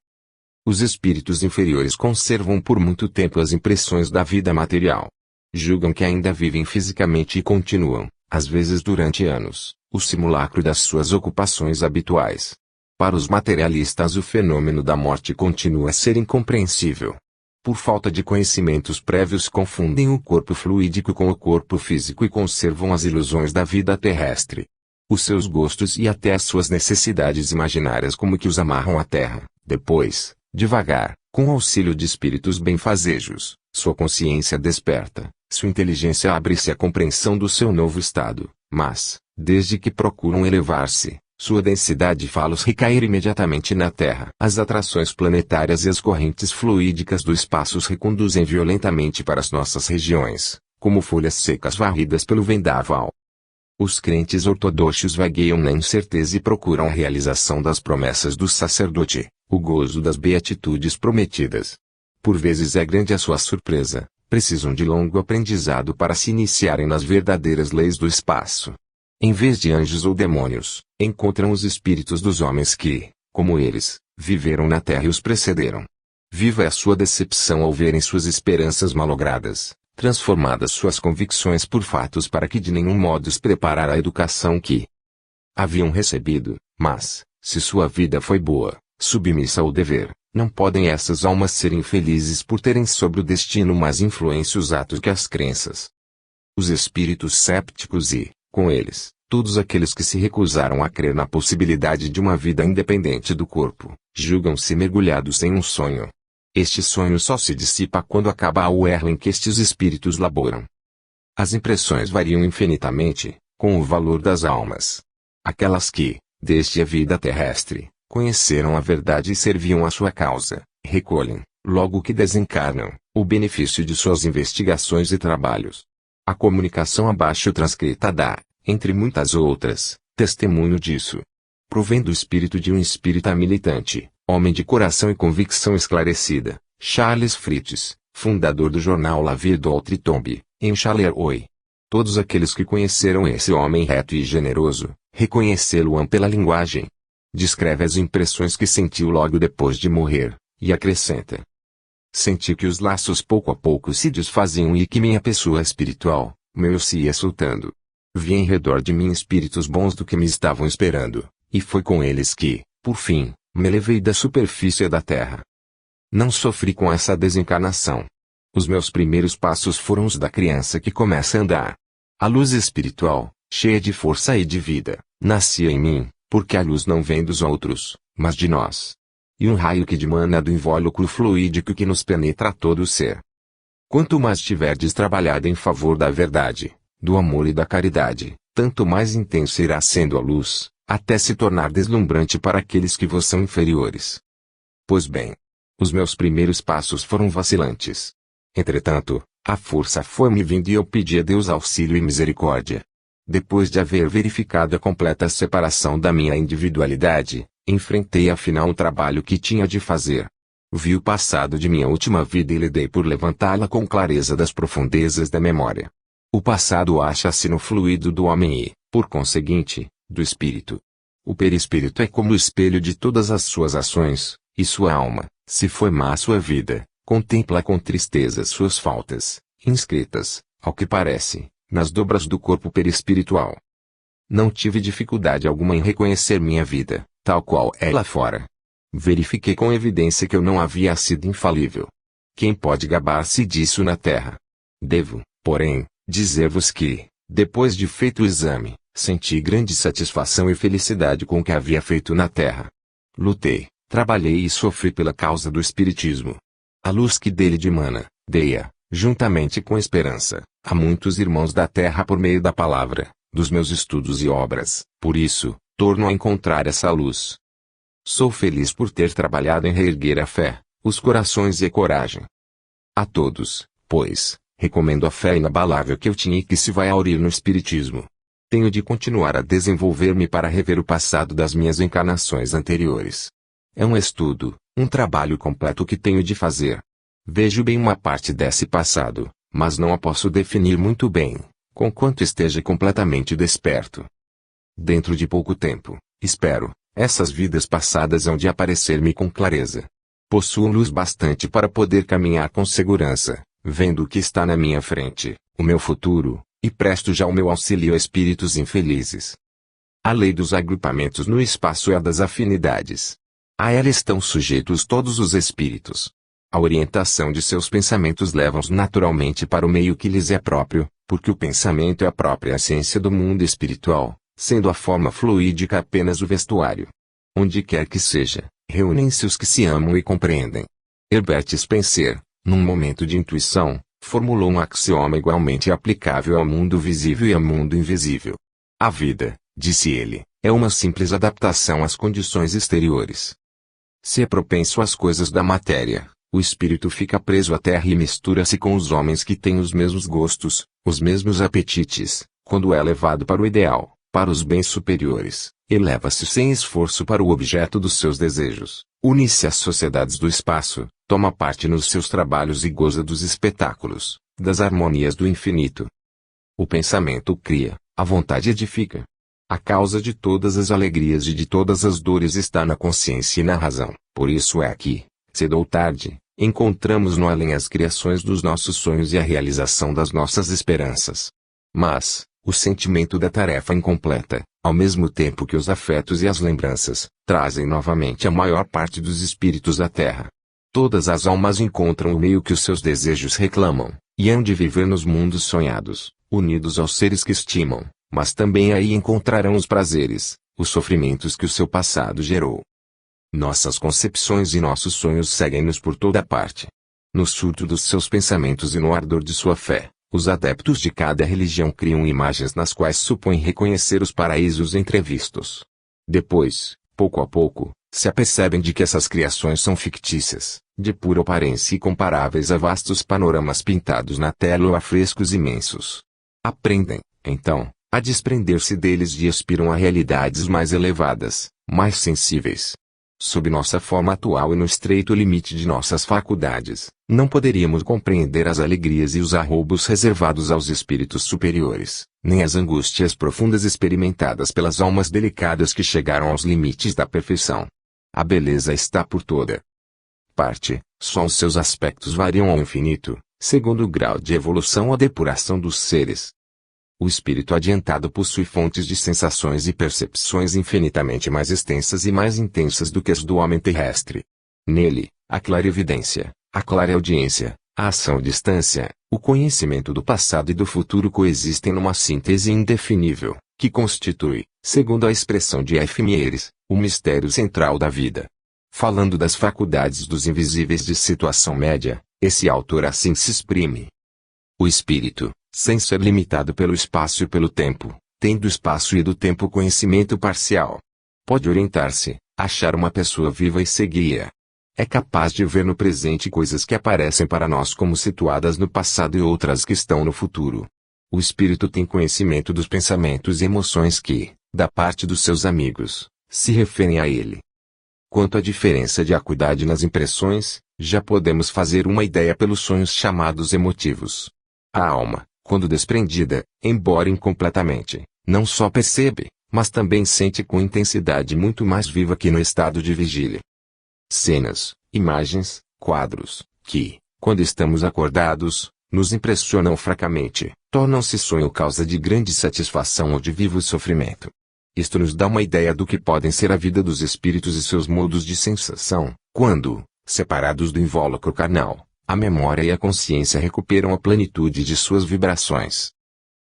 Os espíritos inferiores conservam por muito tempo as impressões da vida material. Julgam que ainda vivem fisicamente e continuam, às vezes durante anos, o simulacro das suas ocupações habituais. Para os materialistas o fenômeno da morte continua a ser incompreensível. Por falta de conhecimentos prévios confundem o corpo fluídico com o corpo físico e conservam as ilusões da vida terrestre. Os seus gostos e até as suas necessidades imaginárias como que os amarram à terra. Depois, devagar, com auxílio de espíritos benfazejos, sua consciência desperta, sua inteligência abre-se à compreensão do seu novo estado, mas, desde que procuram elevar-se, sua densidade fala-os recair imediatamente na Terra. As atrações planetárias e as correntes fluídicas do espaço os reconduzem violentamente para as nossas regiões, como folhas secas varridas pelo vendaval. Os crentes ortodoxos vagueiam na incerteza e procuram a realização das promessas do sacerdote, o gozo das beatitudes prometidas. Por vezes é grande a sua surpresa, precisam de longo aprendizado para se iniciarem nas verdadeiras leis do espaço. Em vez de anjos ou demônios, encontram os espíritos dos homens que, como eles, viveram na terra e os precederam. Viva é a sua decepção ao verem suas esperanças malogradas, transformadas suas convicções por fatos para que de nenhum modo os preparar à educação que haviam recebido, mas, se sua vida foi boa, submissa ao dever, não podem essas almas ser infelizes por terem sobre o destino mais influência os atos que as crenças. Os espíritos sépticos e, com eles, todos aqueles que se recusaram a crer na possibilidade de uma vida independente do corpo, julgam-se mergulhados em um sonho. Este sonho só se dissipa quando acaba o erro em que estes espíritos laboram. As impressões variam infinitamente, com o valor das almas. Aquelas que, desde a vida terrestre, conheceram a verdade e serviam à sua causa, recolhem, logo que desencarnam, o benefício de suas investigações e trabalhos. A comunicação abaixo transcrita dá, entre muitas outras, testemunho disso. Provém do espírito de um espírita militante, homem de coração e convicção esclarecida, Charles Fritz, fundador do jornal La Vie d'Autre Tombe, em Charleroi. Todos aqueles que conheceram esse homem reto e generoso, reconhecê-lo-ão pela linguagem. Descreve as impressões que sentiu logo depois de morrer, e acrescenta: Senti que os laços pouco a pouco se desfaziam e que minha pessoa espiritual, meu eu se ia soltando. Vi em redor de mim espíritos bons do que me estavam esperando, e foi com eles que, por fim, me elevei da superfície da terra. Não sofri com essa desencarnação. Os meus primeiros passos foram os da criança que começa a andar. A luz espiritual, cheia de força e de vida, nascia em mim, porque a luz não vem dos outros, mas de nós. E um raio que dimana do invólucro fluídico que nos penetra todo o ser. Quanto mais tiverdes trabalhado em favor da verdade, do amor e da caridade, tanto mais intensa irá sendo a luz, até se tornar deslumbrante para aqueles que vos são inferiores. Pois bem, os meus primeiros passos foram vacilantes. Entretanto, a força foi-me vindo e eu pedi a Deus auxílio e misericórdia. Depois de haver verificado a completa separação da minha individualidade, enfrentei afinal o trabalho que tinha de fazer. Vi o passado de minha última vida e lidei por levantá-la com clareza das profundezas da memória. O passado acha-se no fluido do homem e, por conseguinte, do espírito. O perispírito é como o espelho de todas as suas ações, e sua alma, se foi má a sua vida, contempla com tristeza suas faltas, inscritas, ao que parece, nas dobras do corpo perispiritual. Não tive dificuldade alguma em reconhecer minha vida, tal qual é lá fora. Verifiquei com evidência que eu não havia sido infalível. Quem pode gabar-se disso na terra? Devo, porém, dizer-vos que, depois de feito o exame, senti grande satisfação e felicidade com o que havia feito na terra. Lutei, trabalhei e sofri pela causa do Espiritismo. A luz que dele dimana, dei-a, juntamente com esperança, a muitos irmãos da terra por meio da palavra, dos meus estudos e obras. Por isso, torno a encontrar essa luz. Sou feliz por ter trabalhado em reerguer a fé, os corações e a coragem. A todos, pois, recomendo a fé inabalável que eu tinha e que se vai aurir no Espiritismo. Tenho de continuar a desenvolver-me para rever o passado das minhas encarnações anteriores. É um estudo, um trabalho completo que tenho de fazer. Vejo bem uma parte desse passado, mas não a posso definir muito bem, conquanto esteja completamente desperto. Dentro de pouco tempo, espero, essas vidas passadas hão de aparecer-me com clareza. Possuo luz bastante para poder caminhar com segurança, vendo o que está na minha frente, o meu futuro, e presto já o meu auxílio a espíritos infelizes. A lei dos agrupamentos no espaço é a das afinidades. A ela estão sujeitos todos os espíritos. A orientação de seus pensamentos leva-os naturalmente para o meio que lhes é próprio, porque o pensamento é a própria essência do mundo espiritual, sendo a forma fluídica apenas o vestuário. Onde quer que seja, reúnem-se os que se amam e compreendem. Herbert Spencer, num momento de intuição, formulou um axioma igualmente aplicável ao mundo visível e ao mundo invisível. A vida, disse ele, é uma simples adaptação às condições exteriores. Se é propenso às coisas da matéria, o espírito fica preso à terra e mistura-se com os homens que têm os mesmos gostos, os mesmos apetites. Quando é levado para o ideal, para os bens superiores, eleva-se sem esforço para o objeto dos seus desejos, une-se às sociedades do espaço, toma parte nos seus trabalhos e goza dos espetáculos, das harmonias do infinito. O pensamento cria, a vontade edifica. A causa de todas as alegrias e de todas as dores está na consciência e na razão. Por isso é que, cedo ou tarde, encontramos no além as criações dos nossos sonhos e a realização das nossas esperanças. Mas, o sentimento da tarefa incompleta, ao mesmo tempo que os afetos e as lembranças, trazem novamente a maior parte dos espíritos à Terra. Todas as almas encontram o meio que os seus desejos reclamam, e hão de viver nos mundos sonhados, unidos aos seres que estimam, mas também aí encontrarão os prazeres, os sofrimentos que o seu passado gerou. Nossas concepções e nossos sonhos seguem-nos por toda parte. No surto dos seus pensamentos e no ardor de sua fé, os adeptos de cada religião criam imagens nas quais supõem reconhecer os paraísos entrevistos. Depois, pouco a pouco, se apercebem de que essas criações são fictícias, de pura aparência e comparáveis a vastos panoramas pintados na tela ou a frescos imensos. Aprendem, então, a desprender-se deles e aspiram a realidades mais elevadas, mais sensíveis. Sob nossa forma atual e no estreito limite de nossas faculdades, não poderíamos compreender as alegrias e os arroubos reservados aos espíritos superiores, nem as angústias profundas experimentadas pelas almas delicadas que chegaram aos limites da perfeição. A beleza está por toda parte, só os seus aspectos variam ao infinito, segundo o grau de evolução ou depuração dos seres. O espírito adiantado possui fontes de sensações e percepções infinitamente mais extensas e mais intensas do que as do homem terrestre. Nele, a clarividência, a clareaudiência, a ação-distância, o conhecimento do passado e do futuro coexistem numa síntese indefinível, que constitui, segundo a expressão de F. Mieres, o mistério central da vida. Falando das faculdades dos invisíveis de situação média, esse autor assim se exprime. O espírito, sem ser limitado pelo espaço e pelo tempo, tem do espaço e do tempo conhecimento parcial. Pode orientar-se, achar uma pessoa viva e segui-a. É capaz de ver no presente coisas que aparecem para nós como situadas no passado e outras que estão no futuro. O espírito tem conhecimento dos pensamentos e emoções que, da parte dos seus amigos, se referem a ele. Quanto à diferença de acuidade nas impressões, já podemos fazer uma ideia pelos sonhos chamados emotivos. A alma, quando desprendida, embora incompletamente, não só percebe, mas também sente com intensidade muito mais viva que no estado de vigília. Cenas, imagens, quadros, que, quando estamos acordados, nos impressionam fracamente, tornam-se sonho causa de grande satisfação ou de vivo sofrimento. Isto nos dá uma ideia do que podem ser a vida dos espíritos e seus modos de sensação, quando, separados do invólucro carnal, a memória e a consciência recuperam a plenitude de suas vibrações.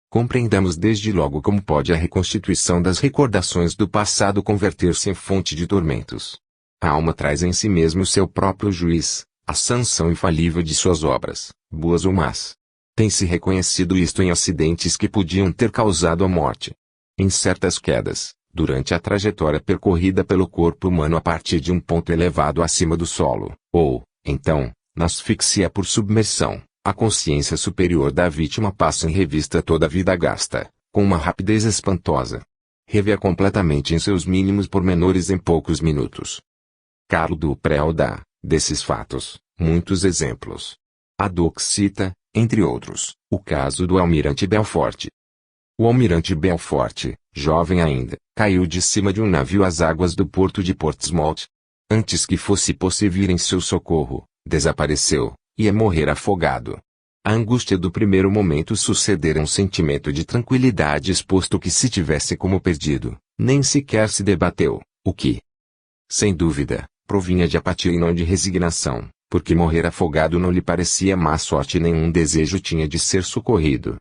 Compreendamos desde logo como pode a reconstituição das recordações do passado converter-se em fonte de tormentos. A alma traz em si mesmo seu próprio juiz, a sanção infalível de suas obras, boas ou más. Tem-se reconhecido isto em acidentes que podiam ter causado a morte. Em certas quedas, durante a trajetória percorrida pelo corpo humano a partir de um ponto elevado acima do solo, ou, então, na asfixia por submersão, a consciência superior da vítima passa em revista toda a vida gasta, com uma rapidez espantosa. Revê-a completamente em seus mínimos pormenores em poucos minutos. Carlo Duprel dá, desses fatos, muitos exemplos. Haddock cita, entre outros, o caso do almirante Belfort. O almirante Belfort, jovem ainda, caiu de cima de um navio às águas do porto de Portsmouth. Antes que fosse possível ir em seu socorro, desapareceu, ia morrer afogado. A angústia do primeiro momento sucedera um sentimento de tranquilidade exposto que se tivesse como perdido, nem sequer se debateu, o que, sem dúvida, provinha de apatia e não de resignação, porque morrer afogado não lhe parecia má sorte e nenhum desejo tinha de ser socorrido.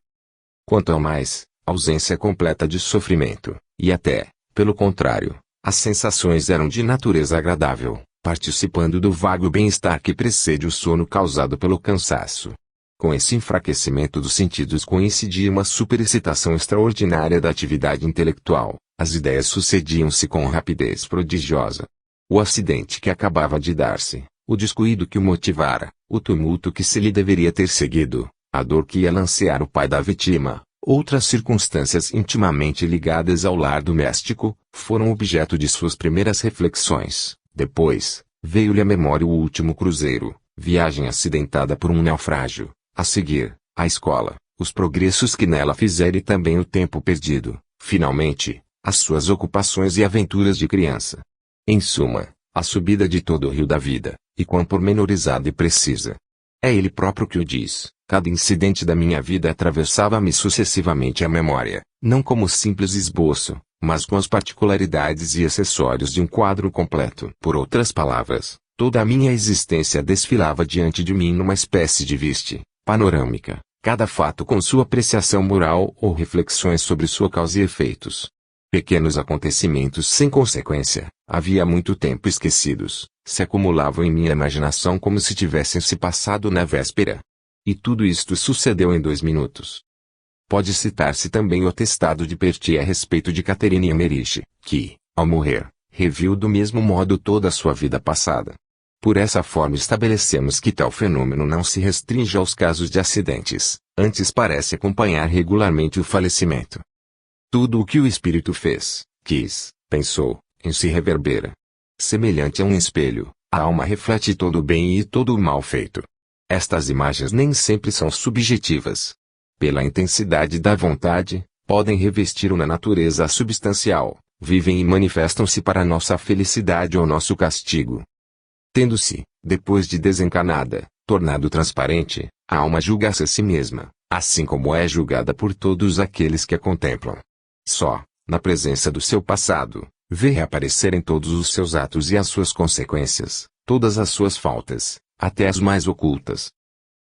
Quanto ao mais, ausência completa de sofrimento, e até, pelo contrário, as sensações eram de natureza agradável, participando do vago bem-estar que precede o sono causado pelo cansaço. Com esse enfraquecimento dos sentidos coincidia uma superexcitação extraordinária da atividade intelectual, as ideias sucediam-se com rapidez prodigiosa. O acidente que acabava de dar-se, o descuido que o motivara, o tumulto que se lhe deveria ter seguido, a dor que ia lancear o pai da vítima, outras circunstâncias intimamente ligadas ao lar doméstico, foram objeto de suas primeiras reflexões. Depois, veio-lhe à memória o último cruzeiro, viagem acidentada por um naufrágio, a seguir, a escola, os progressos que nela fizera e também o tempo perdido, finalmente, as suas ocupações e aventuras de criança. Em suma, a subida de todo o rio da vida, e quão pormenorizada e precisa. É ele próprio que o diz, cada incidente da minha vida atravessava-me sucessivamente a memória, não como simples esboço, mas com as particularidades e acessórios de um quadro completo. Por outras palavras, toda a minha existência desfilava diante de mim numa espécie de viste panorâmica, cada fato com sua apreciação moral ou reflexões sobre sua causa e efeitos. Pequenos acontecimentos sem consequência, havia muito tempo esquecidos, se acumulavam em minha imaginação como se tivessem se passado na véspera. E tudo isto sucedeu em 2 minutos. Pode citar-se também o atestado de Perty a respeito de Catherine Emmerich, que, ao morrer, reviu do mesmo modo toda a sua vida passada. Por essa forma estabelecemos que tal fenômeno não se restringe aos casos de acidentes, antes parece acompanhar regularmente o falecimento. Tudo o que o espírito fez, quis, pensou, em si reverbera. Semelhante a um espelho, a alma reflete todo o bem e todo o mal feito. Estas imagens nem sempre são subjetivas. Pela intensidade da vontade, podem revestir uma natureza substancial, vivem e manifestam-se para nossa felicidade ou nosso castigo. Tendo-se, depois de desencarnada, tornado transparente, a alma julga-se a si mesma, assim como é julgada por todos aqueles que a contemplam. Só, na presença do seu passado, vê reaparecerem todos os seus atos e as suas consequências, todas as suas faltas, até as mais ocultas.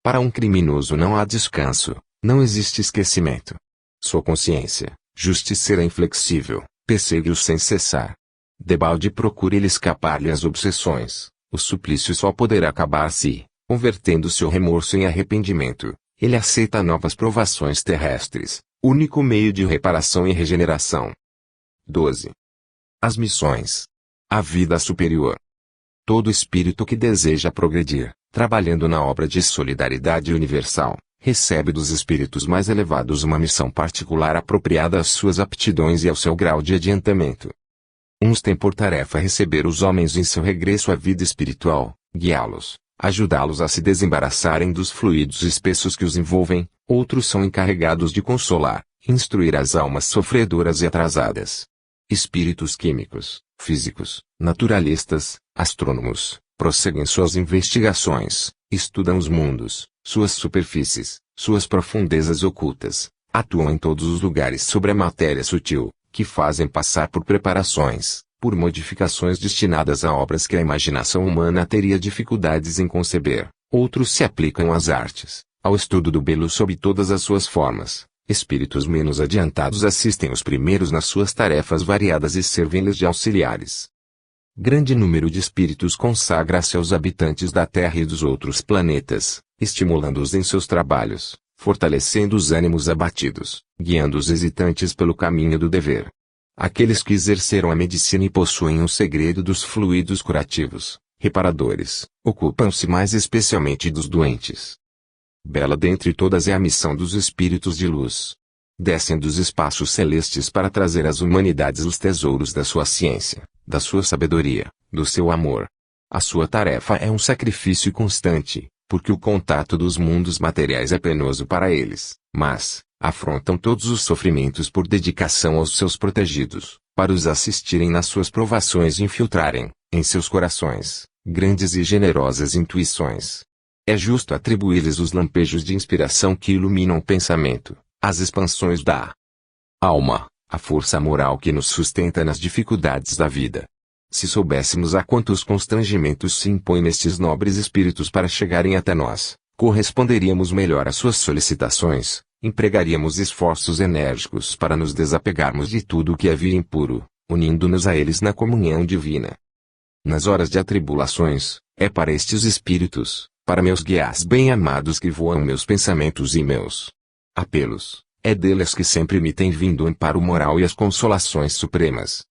Para um criminoso não há descanso, não existe esquecimento. Sua consciência, justiceira inflexível, persegue-o sem cessar. Debalde procura ele escapar-lhe às obsessões, o suplício só poderá acabar se, convertendo seu remorso em arrependimento, ele aceita novas provações terrestres, único meio de reparação e regeneração. 12. As missões. A vida superior. Todo espírito que deseja progredir, trabalhando na obra de solidariedade universal, recebe dos espíritos mais elevados uma missão particular apropriada às suas aptidões e ao seu grau de adiantamento. Uns têm por tarefa receber os homens em seu regresso à vida espiritual, guiá-los, ajudá-los a se desembaraçarem dos fluidos espessos que os envolvem, outros são encarregados de consolar, instruir as almas sofredoras e atrasadas. Espíritos químicos, físicos, naturalistas, astrônomos, prosseguem suas investigações, estudam os mundos, suas superfícies, suas profundezas ocultas, atuam em todos os lugares sobre a matéria sutil, que fazem passar por preparações, por modificações destinadas a obras que a imaginação humana teria dificuldades em conceber. Outros se aplicam às artes, ao estudo do belo sob todas as suas formas. Espíritos menos adiantados assistem os primeiros nas suas tarefas variadas e servem-lhes de auxiliares. Grande número de espíritos consagra-se aos habitantes da Terra e dos outros planetas, estimulando-os em seus trabalhos, fortalecendo os ânimos abatidos, guiando os hesitantes pelo caminho do dever. Aqueles que exerceram a medicina e possuem o segredo dos fluidos curativos, reparadores, ocupam-se mais especialmente dos doentes. Bela dentre todas é a missão dos espíritos de luz. Descem dos espaços celestes para trazer às humanidades os tesouros da sua ciência, da sua sabedoria, do seu amor. A sua tarefa é um sacrifício constante, porque o contato dos mundos materiais é penoso para eles, mas afrontam todos os sofrimentos por dedicação aos seus protegidos, para os assistirem nas suas provações e infiltrarem, em seus corações, grandes e generosas intuições. É justo atribuir-lhes os lampejos de inspiração que iluminam o pensamento, as expansões da alma, a força moral que nos sustenta nas dificuldades da vida. Se soubéssemos a quantos constrangimentos se impõem nestes nobres espíritos para chegarem até nós, corresponderíamos melhor às suas solicitações, empregaríamos esforços enérgicos para nos desapegarmos de tudo o que é vil e impuro, unindo-nos a eles na comunhão divina. Nas horas de atribulações, é para estes espíritos, para meus guias bem-amados que voam meus pensamentos e meus apelos, é deles que sempre me tem vindo o amparo moral e as consolações supremas.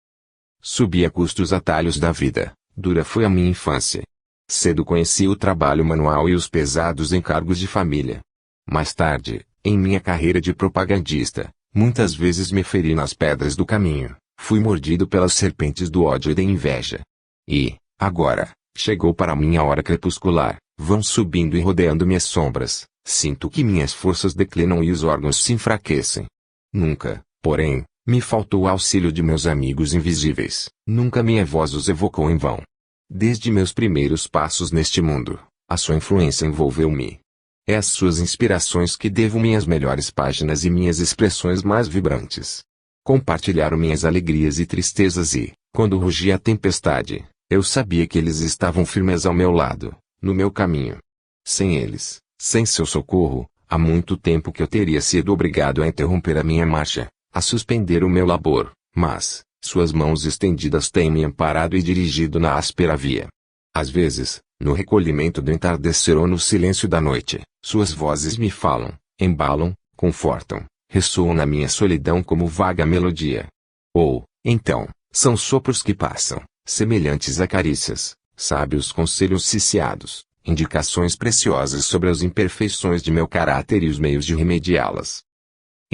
Subi a custos atalhos da vida, dura foi a minha infância. Cedo conheci o trabalho manual e os pesados encargos de família. Mais tarde, em minha carreira de propagandista, muitas vezes me feri nas pedras do caminho, fui mordido pelas serpentes do ódio e da inveja. E, agora, chegou para mim a hora crepuscular, vão subindo e rodeando minhas sombras, sinto que minhas forças declinam e os órgãos se enfraquecem. Nunca, porém, me faltou o auxílio de meus amigos invisíveis, nunca minha voz os evocou em vão. Desde meus primeiros passos neste mundo, a sua influência envolveu-me. É às suas inspirações que devo minhas melhores páginas e minhas expressões mais vibrantes. Compartilharam minhas alegrias e tristezas e, quando rugia a tempestade, eu sabia que eles estavam firmes ao meu lado, no meu caminho. Sem eles, sem seu socorro, há muito tempo que eu teria sido obrigado a interromper a minha marcha, a suspender o meu labor, mas suas mãos estendidas têm me amparado e dirigido na áspera via. Às vezes, no recolhimento do entardecer ou no silêncio da noite, suas vozes me falam, embalam, confortam, ressoam na minha solidão como vaga melodia. Ou, então, são sopros que passam, semelhantes a carícias, sábios conselhos ciciados, indicações preciosas sobre as imperfeições de meu caráter e os meios de remediá-las.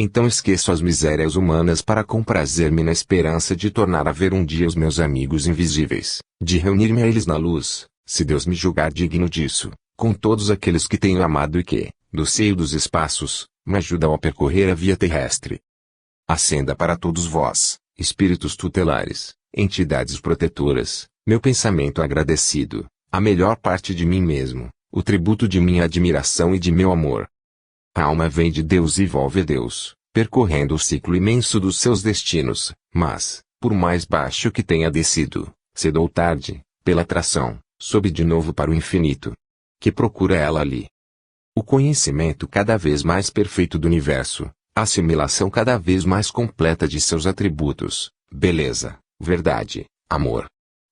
Então esqueço as misérias humanas para comprazer-me na esperança de tornar a ver um dia os meus amigos invisíveis, de reunir-me a eles na luz, se Deus me julgar digno disso, com todos aqueles que tenho amado e que, do seio dos espaços, me ajudam a percorrer a via terrestre. Acenda para todos vós, espíritos tutelares, entidades protetoras, meu pensamento agradecido, a melhor parte de mim mesmo, o tributo de minha admiração e de meu amor. A alma vem de Deus e volve a Deus, percorrendo o ciclo imenso dos seus destinos, mas, por mais baixo que tenha descido, cedo ou tarde, pela atração, sobe de novo para o infinito. Que procura ela ali? O conhecimento cada vez mais perfeito do universo, a assimilação cada vez mais completa de seus atributos, beleza, verdade, amor.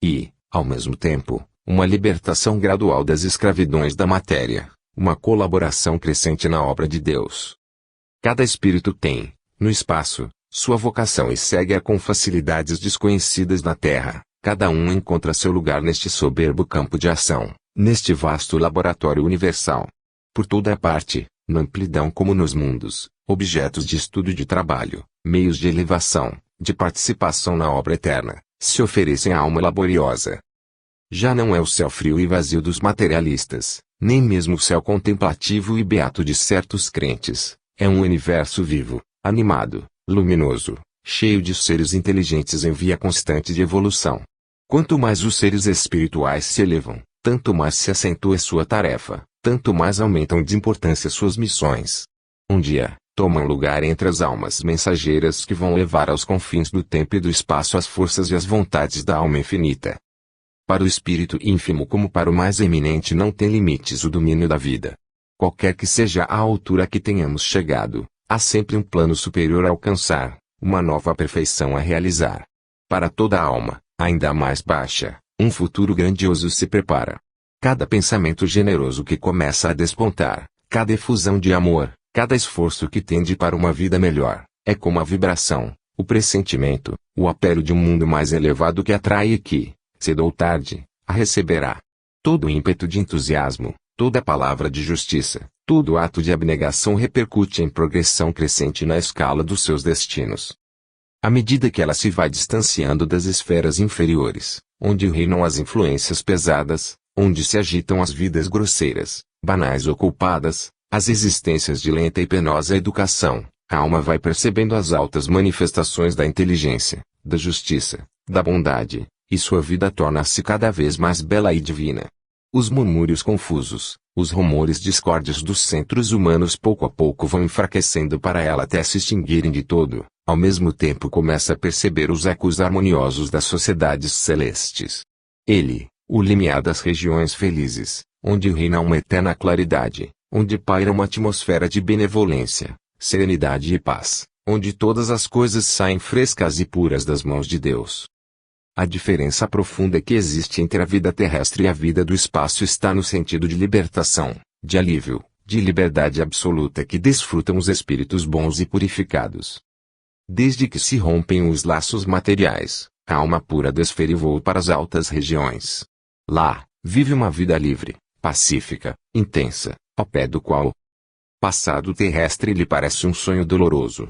E, ao mesmo tempo, uma libertação gradual das escravidões da matéria, uma colaboração crescente na obra de Deus. Cada espírito tem, no espaço, sua vocação e segue-a com facilidades desconhecidas na Terra. Cada um encontra seu lugar neste soberbo campo de ação, neste vasto laboratório universal. Por toda a parte, na amplidão como nos mundos, objetos de estudo e de trabalho, meios de elevação, de participação na obra eterna, se oferecem à alma laboriosa. Já não é o céu frio e vazio dos materialistas, nem mesmo o céu contemplativo e beato de certos crentes. É um universo vivo, animado, luminoso, cheio de seres inteligentes em via constante de evolução. Quanto mais os seres espirituais se elevam, tanto mais se acentua sua tarefa, tanto mais aumentam de importância suas missões. Um dia, tomam lugar entre as almas mensageiras que vão levar aos confins do tempo e do espaço as forças e as vontades da alma infinita. Para o espírito ínfimo como para o mais eminente não tem limites o domínio da vida. Qualquer que seja a altura a que tenhamos chegado, há sempre um plano superior a alcançar, uma nova perfeição a realizar. Para toda a alma, ainda mais baixa, um futuro grandioso se prepara. Cada pensamento generoso que começa a despontar, cada efusão de amor, cada esforço que tende para uma vida melhor, é como a vibração, o pressentimento, o apelo de um mundo mais elevado que atrai e que, cedo ou tarde, a receberá. Todo ímpeto de entusiasmo, toda palavra de justiça, todo ato de abnegação repercute em progressão crescente na escala dos seus destinos. À medida que ela se vai distanciando das esferas inferiores, onde reinam as influências pesadas, onde se agitam as vidas grosseiras, banais ou culpadas, as existências de lenta e penosa educação, a alma vai percebendo as altas manifestações da inteligência, da justiça, da bondade, e sua vida torna-se cada vez mais bela e divina. Os murmúrios confusos, os rumores discórdios dos centros humanos pouco a pouco vão enfraquecendo para ela até se extinguirem de todo, ao mesmo tempo começa a perceber os ecos harmoniosos das sociedades celestes. Ele, o limiar das regiões felizes, onde reina uma eterna claridade, onde paira uma atmosfera de benevolência, serenidade e paz, onde todas as coisas saem frescas e puras das mãos de Deus. A diferença profunda que existe entre a vida terrestre e a vida do espaço está no sentido de libertação, de alívio, de liberdade absoluta que desfrutam os espíritos bons e purificados. Desde que se rompem os laços materiais, a alma pura desfere voo para as altas regiões. Lá, vive uma vida livre, pacífica, intensa, ao pé do qual o passado terrestre lhe parece um sonho doloroso.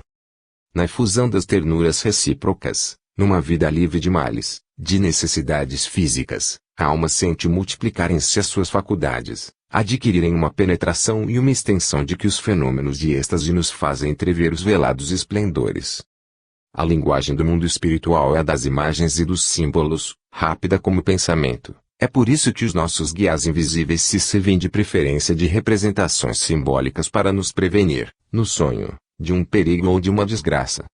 Na efusão das ternuras recíprocas, numa vida livre de males, de necessidades físicas, a alma sente multiplicarem-se as suas faculdades, adquirirem uma penetração e uma extensão de que os fenômenos de êxtase nos fazem entrever os velados esplendores. A linguagem do mundo espiritual é a das imagens e dos símbolos, rápida como o pensamento. É por isso que os nossos guias invisíveis se servem de preferência de representações simbólicas para nos prevenir, no sonho, de um perigo ou de uma desgraça.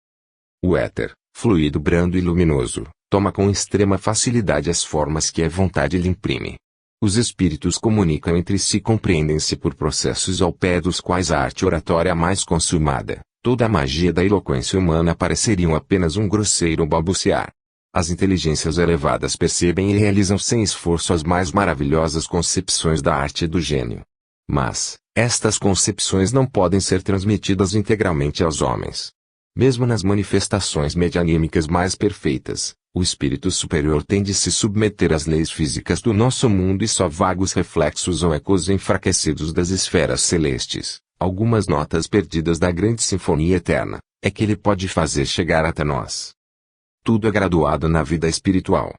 O éter, fluido brando e luminoso, toma com extrema facilidade as formas que a vontade lhe imprime. Os espíritos comunicam entre si e compreendem-se por processos ao pé dos quais a arte oratória mais consumada, toda a magia da eloquência humana pareceriam apenas um grosseiro balbuciar. As inteligências elevadas percebem e realizam sem esforço as mais maravilhosas concepções da arte e do gênio. Mas, estas concepções não podem ser transmitidas integralmente aos homens. Mesmo nas manifestações medianímicas mais perfeitas, o espírito superior tem de se submeter às leis físicas do nosso mundo e só vagos reflexos ou ecos enfraquecidos das esferas celestes, algumas notas perdidas da grande sinfonia eterna, é que ele pode fazer chegar até nós. Tudo é graduado na vida espiritual.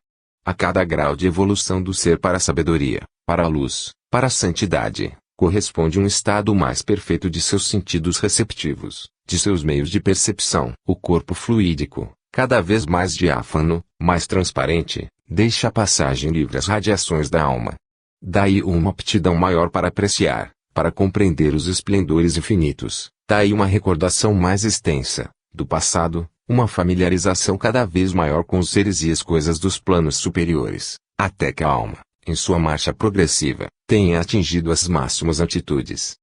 A cada grau de evolução do ser para a sabedoria, para a luz, para a santidade, corresponde um estado mais perfeito de seus sentidos receptivos, de seus meios de percepção. O corpo fluídico, cada vez mais diáfano, mais transparente, deixa a passagem livre às radiações da alma. Daí uma aptidão maior para apreciar, para compreender os esplendores infinitos. Daí uma recordação mais extensa do passado, uma familiarização cada vez maior com os seres e as coisas dos planos superiores, até que a alma, em sua marcha progressiva, tenha atingido as máximas altitudes.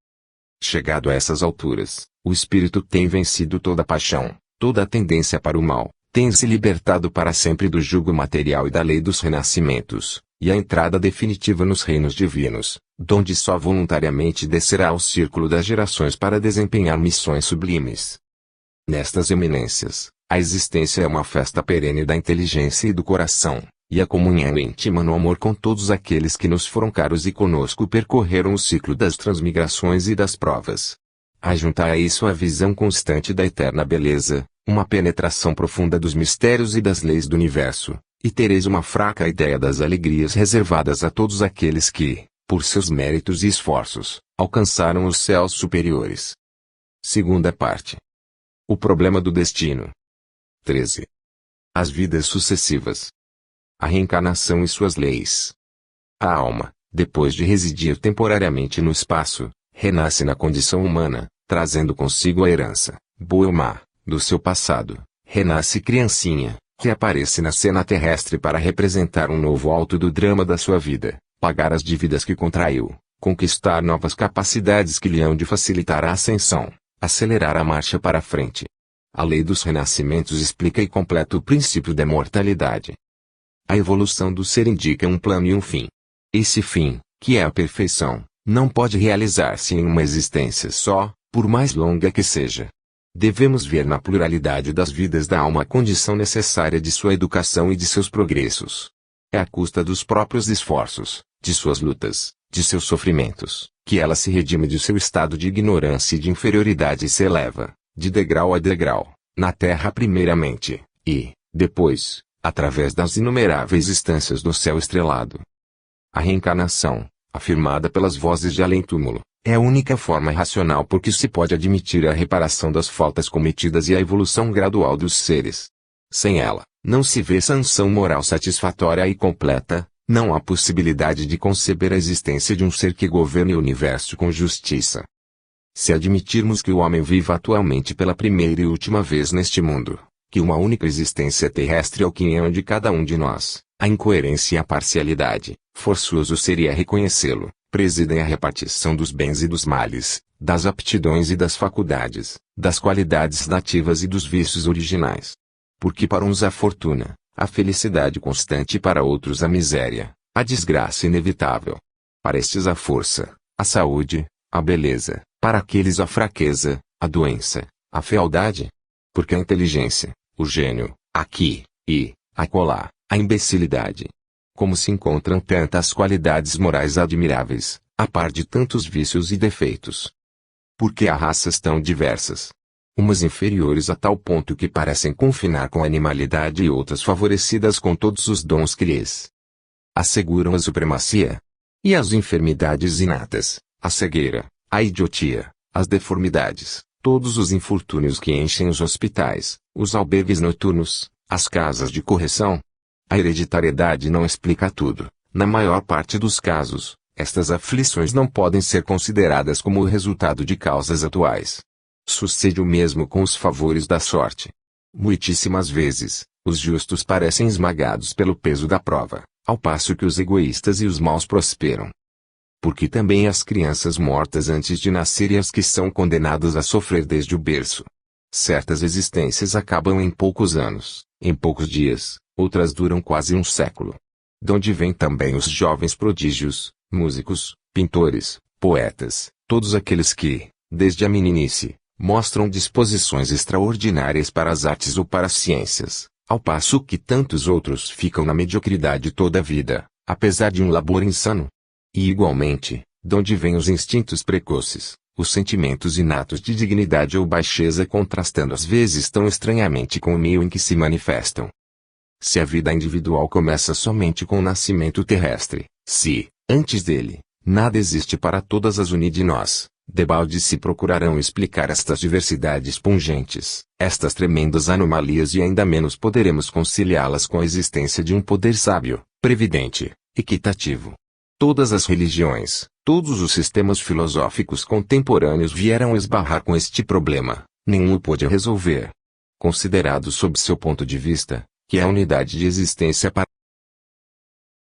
Chegado a essas alturas, o espírito tem vencido toda paixão, toda a tendência para o mal, tem se libertado para sempre do jugo material e da lei dos renascimentos, e a entrada definitiva nos reinos divinos, donde só voluntariamente descerá ao círculo das gerações para desempenhar missões sublimes. Nestas eminências, a existência é uma festa perene da inteligência e do coração, e a comunhão íntima no amor com todos aqueles que nos foram caros e conosco percorreram o ciclo das transmigrações e das provas. Ajuntar a isso a visão constante da eterna beleza, uma penetração profunda dos mistérios e das leis do universo, e tereis uma fraca ideia das alegrias reservadas a todos aqueles que, por seus méritos e esforços, alcançaram os céus superiores. Segunda parte. O problema do destino. 13. As vidas sucessivas. A reencarnação e suas leis. A alma, depois de residir temporariamente no espaço, renasce na condição humana, trazendo consigo a herança, boa ou má, do seu passado. Renasce criancinha, que aparece na cena terrestre para representar um novo alto do drama da sua vida, pagar as dívidas que contraiu, conquistar novas capacidades que lhe hão de facilitar a ascensão, acelerar a marcha para a frente. A lei dos renascimentos explica e completa o princípio da mortalidade. A evolução do ser indica um plano e um fim. Esse fim, que é a perfeição, não pode realizar-se em uma existência só, por mais longa que seja. Devemos ver na pluralidade das vidas da alma a condição necessária de sua educação e de seus progressos. É à custa dos próprios esforços, de suas lutas, de seus sofrimentos, que ela se redime de seu estado de ignorância e de inferioridade e se eleva, de degrau a degrau, na terra primeiramente, e, depois, através das inumeráveis instâncias do céu estrelado. A reencarnação, afirmada pelas vozes de além-túmulo, é a única forma racional por que se pode admitir a reparação das faltas cometidas e a evolução gradual dos seres. Sem ela, não se vê sanção moral satisfatória e completa, não há possibilidade de conceber a existência de um ser que governe o universo com justiça. Se admitirmos que o homem viva atualmente pela primeira e última vez neste mundo, que uma única existência terrestre é o quinhão de cada um de nós, a incoerência e a parcialidade, forçoso seria reconhecê-lo, presidem a repartição dos bens e dos males, das aptidões e das faculdades, das qualidades nativas e dos vícios originais. Porque para uns a fortuna, a felicidade constante e para outros a miséria, a desgraça inevitável. Para estes a força, a saúde, a beleza, para aqueles a fraqueza, a doença, a fealdade. Porque a inteligência, o gênio, aqui, e, acolá, a imbecilidade. Como se encontram tantas qualidades morais admiráveis, a par de tantos vícios e defeitos. Porque há raças tão diversas. Umas inferiores a tal ponto que parecem confinar com a animalidade e outras favorecidas com todos os dons que lhes asseguram a supremacia. E as enfermidades inatas, a cegueira, a idiotia, as deformidades, todos os infortúnios que enchem os hospitais, os albergues noturnos, as casas de correção. A hereditariedade não explica tudo. Na maior parte dos casos, estas aflições não podem ser consideradas como o resultado de causas atuais. Sucede o mesmo com os favores da sorte. Muitíssimas vezes, os justos parecem esmagados pelo peso da prova, ao passo que os egoístas e os maus prosperam. Porque também as crianças mortas antes de nascer e as que são condenadas a sofrer desde o berço. Certas existências acabam em poucos anos, em poucos dias, outras duram quase um século. Donde vêm também os jovens prodígios, músicos, pintores, poetas, todos aqueles que, desde a meninice, mostram disposições extraordinárias para as artes ou para as ciências, ao passo que tantos outros ficam na mediocridade toda a vida, apesar de um labor insano. E igualmente, donde vêm os instintos precoces, os sentimentos inatos de dignidade ou baixeza contrastando às vezes tão estranhamente com o meio em que se manifestam. Se a vida individual começa somente com o nascimento terrestre, se, antes dele, nada existe para todas as unir de nós, debalde se procurarão explicar estas diversidades pungentes, estas tremendas anomalias e ainda menos poderemos conciliá-las com a existência de um poder sábio, previdente, equitativo. Todas as religiões, todos os sistemas filosóficos contemporâneos vieram esbarrar com este problema, nenhum o pôde resolver. Considerado sob seu ponto de vista, que é a unidade de existência para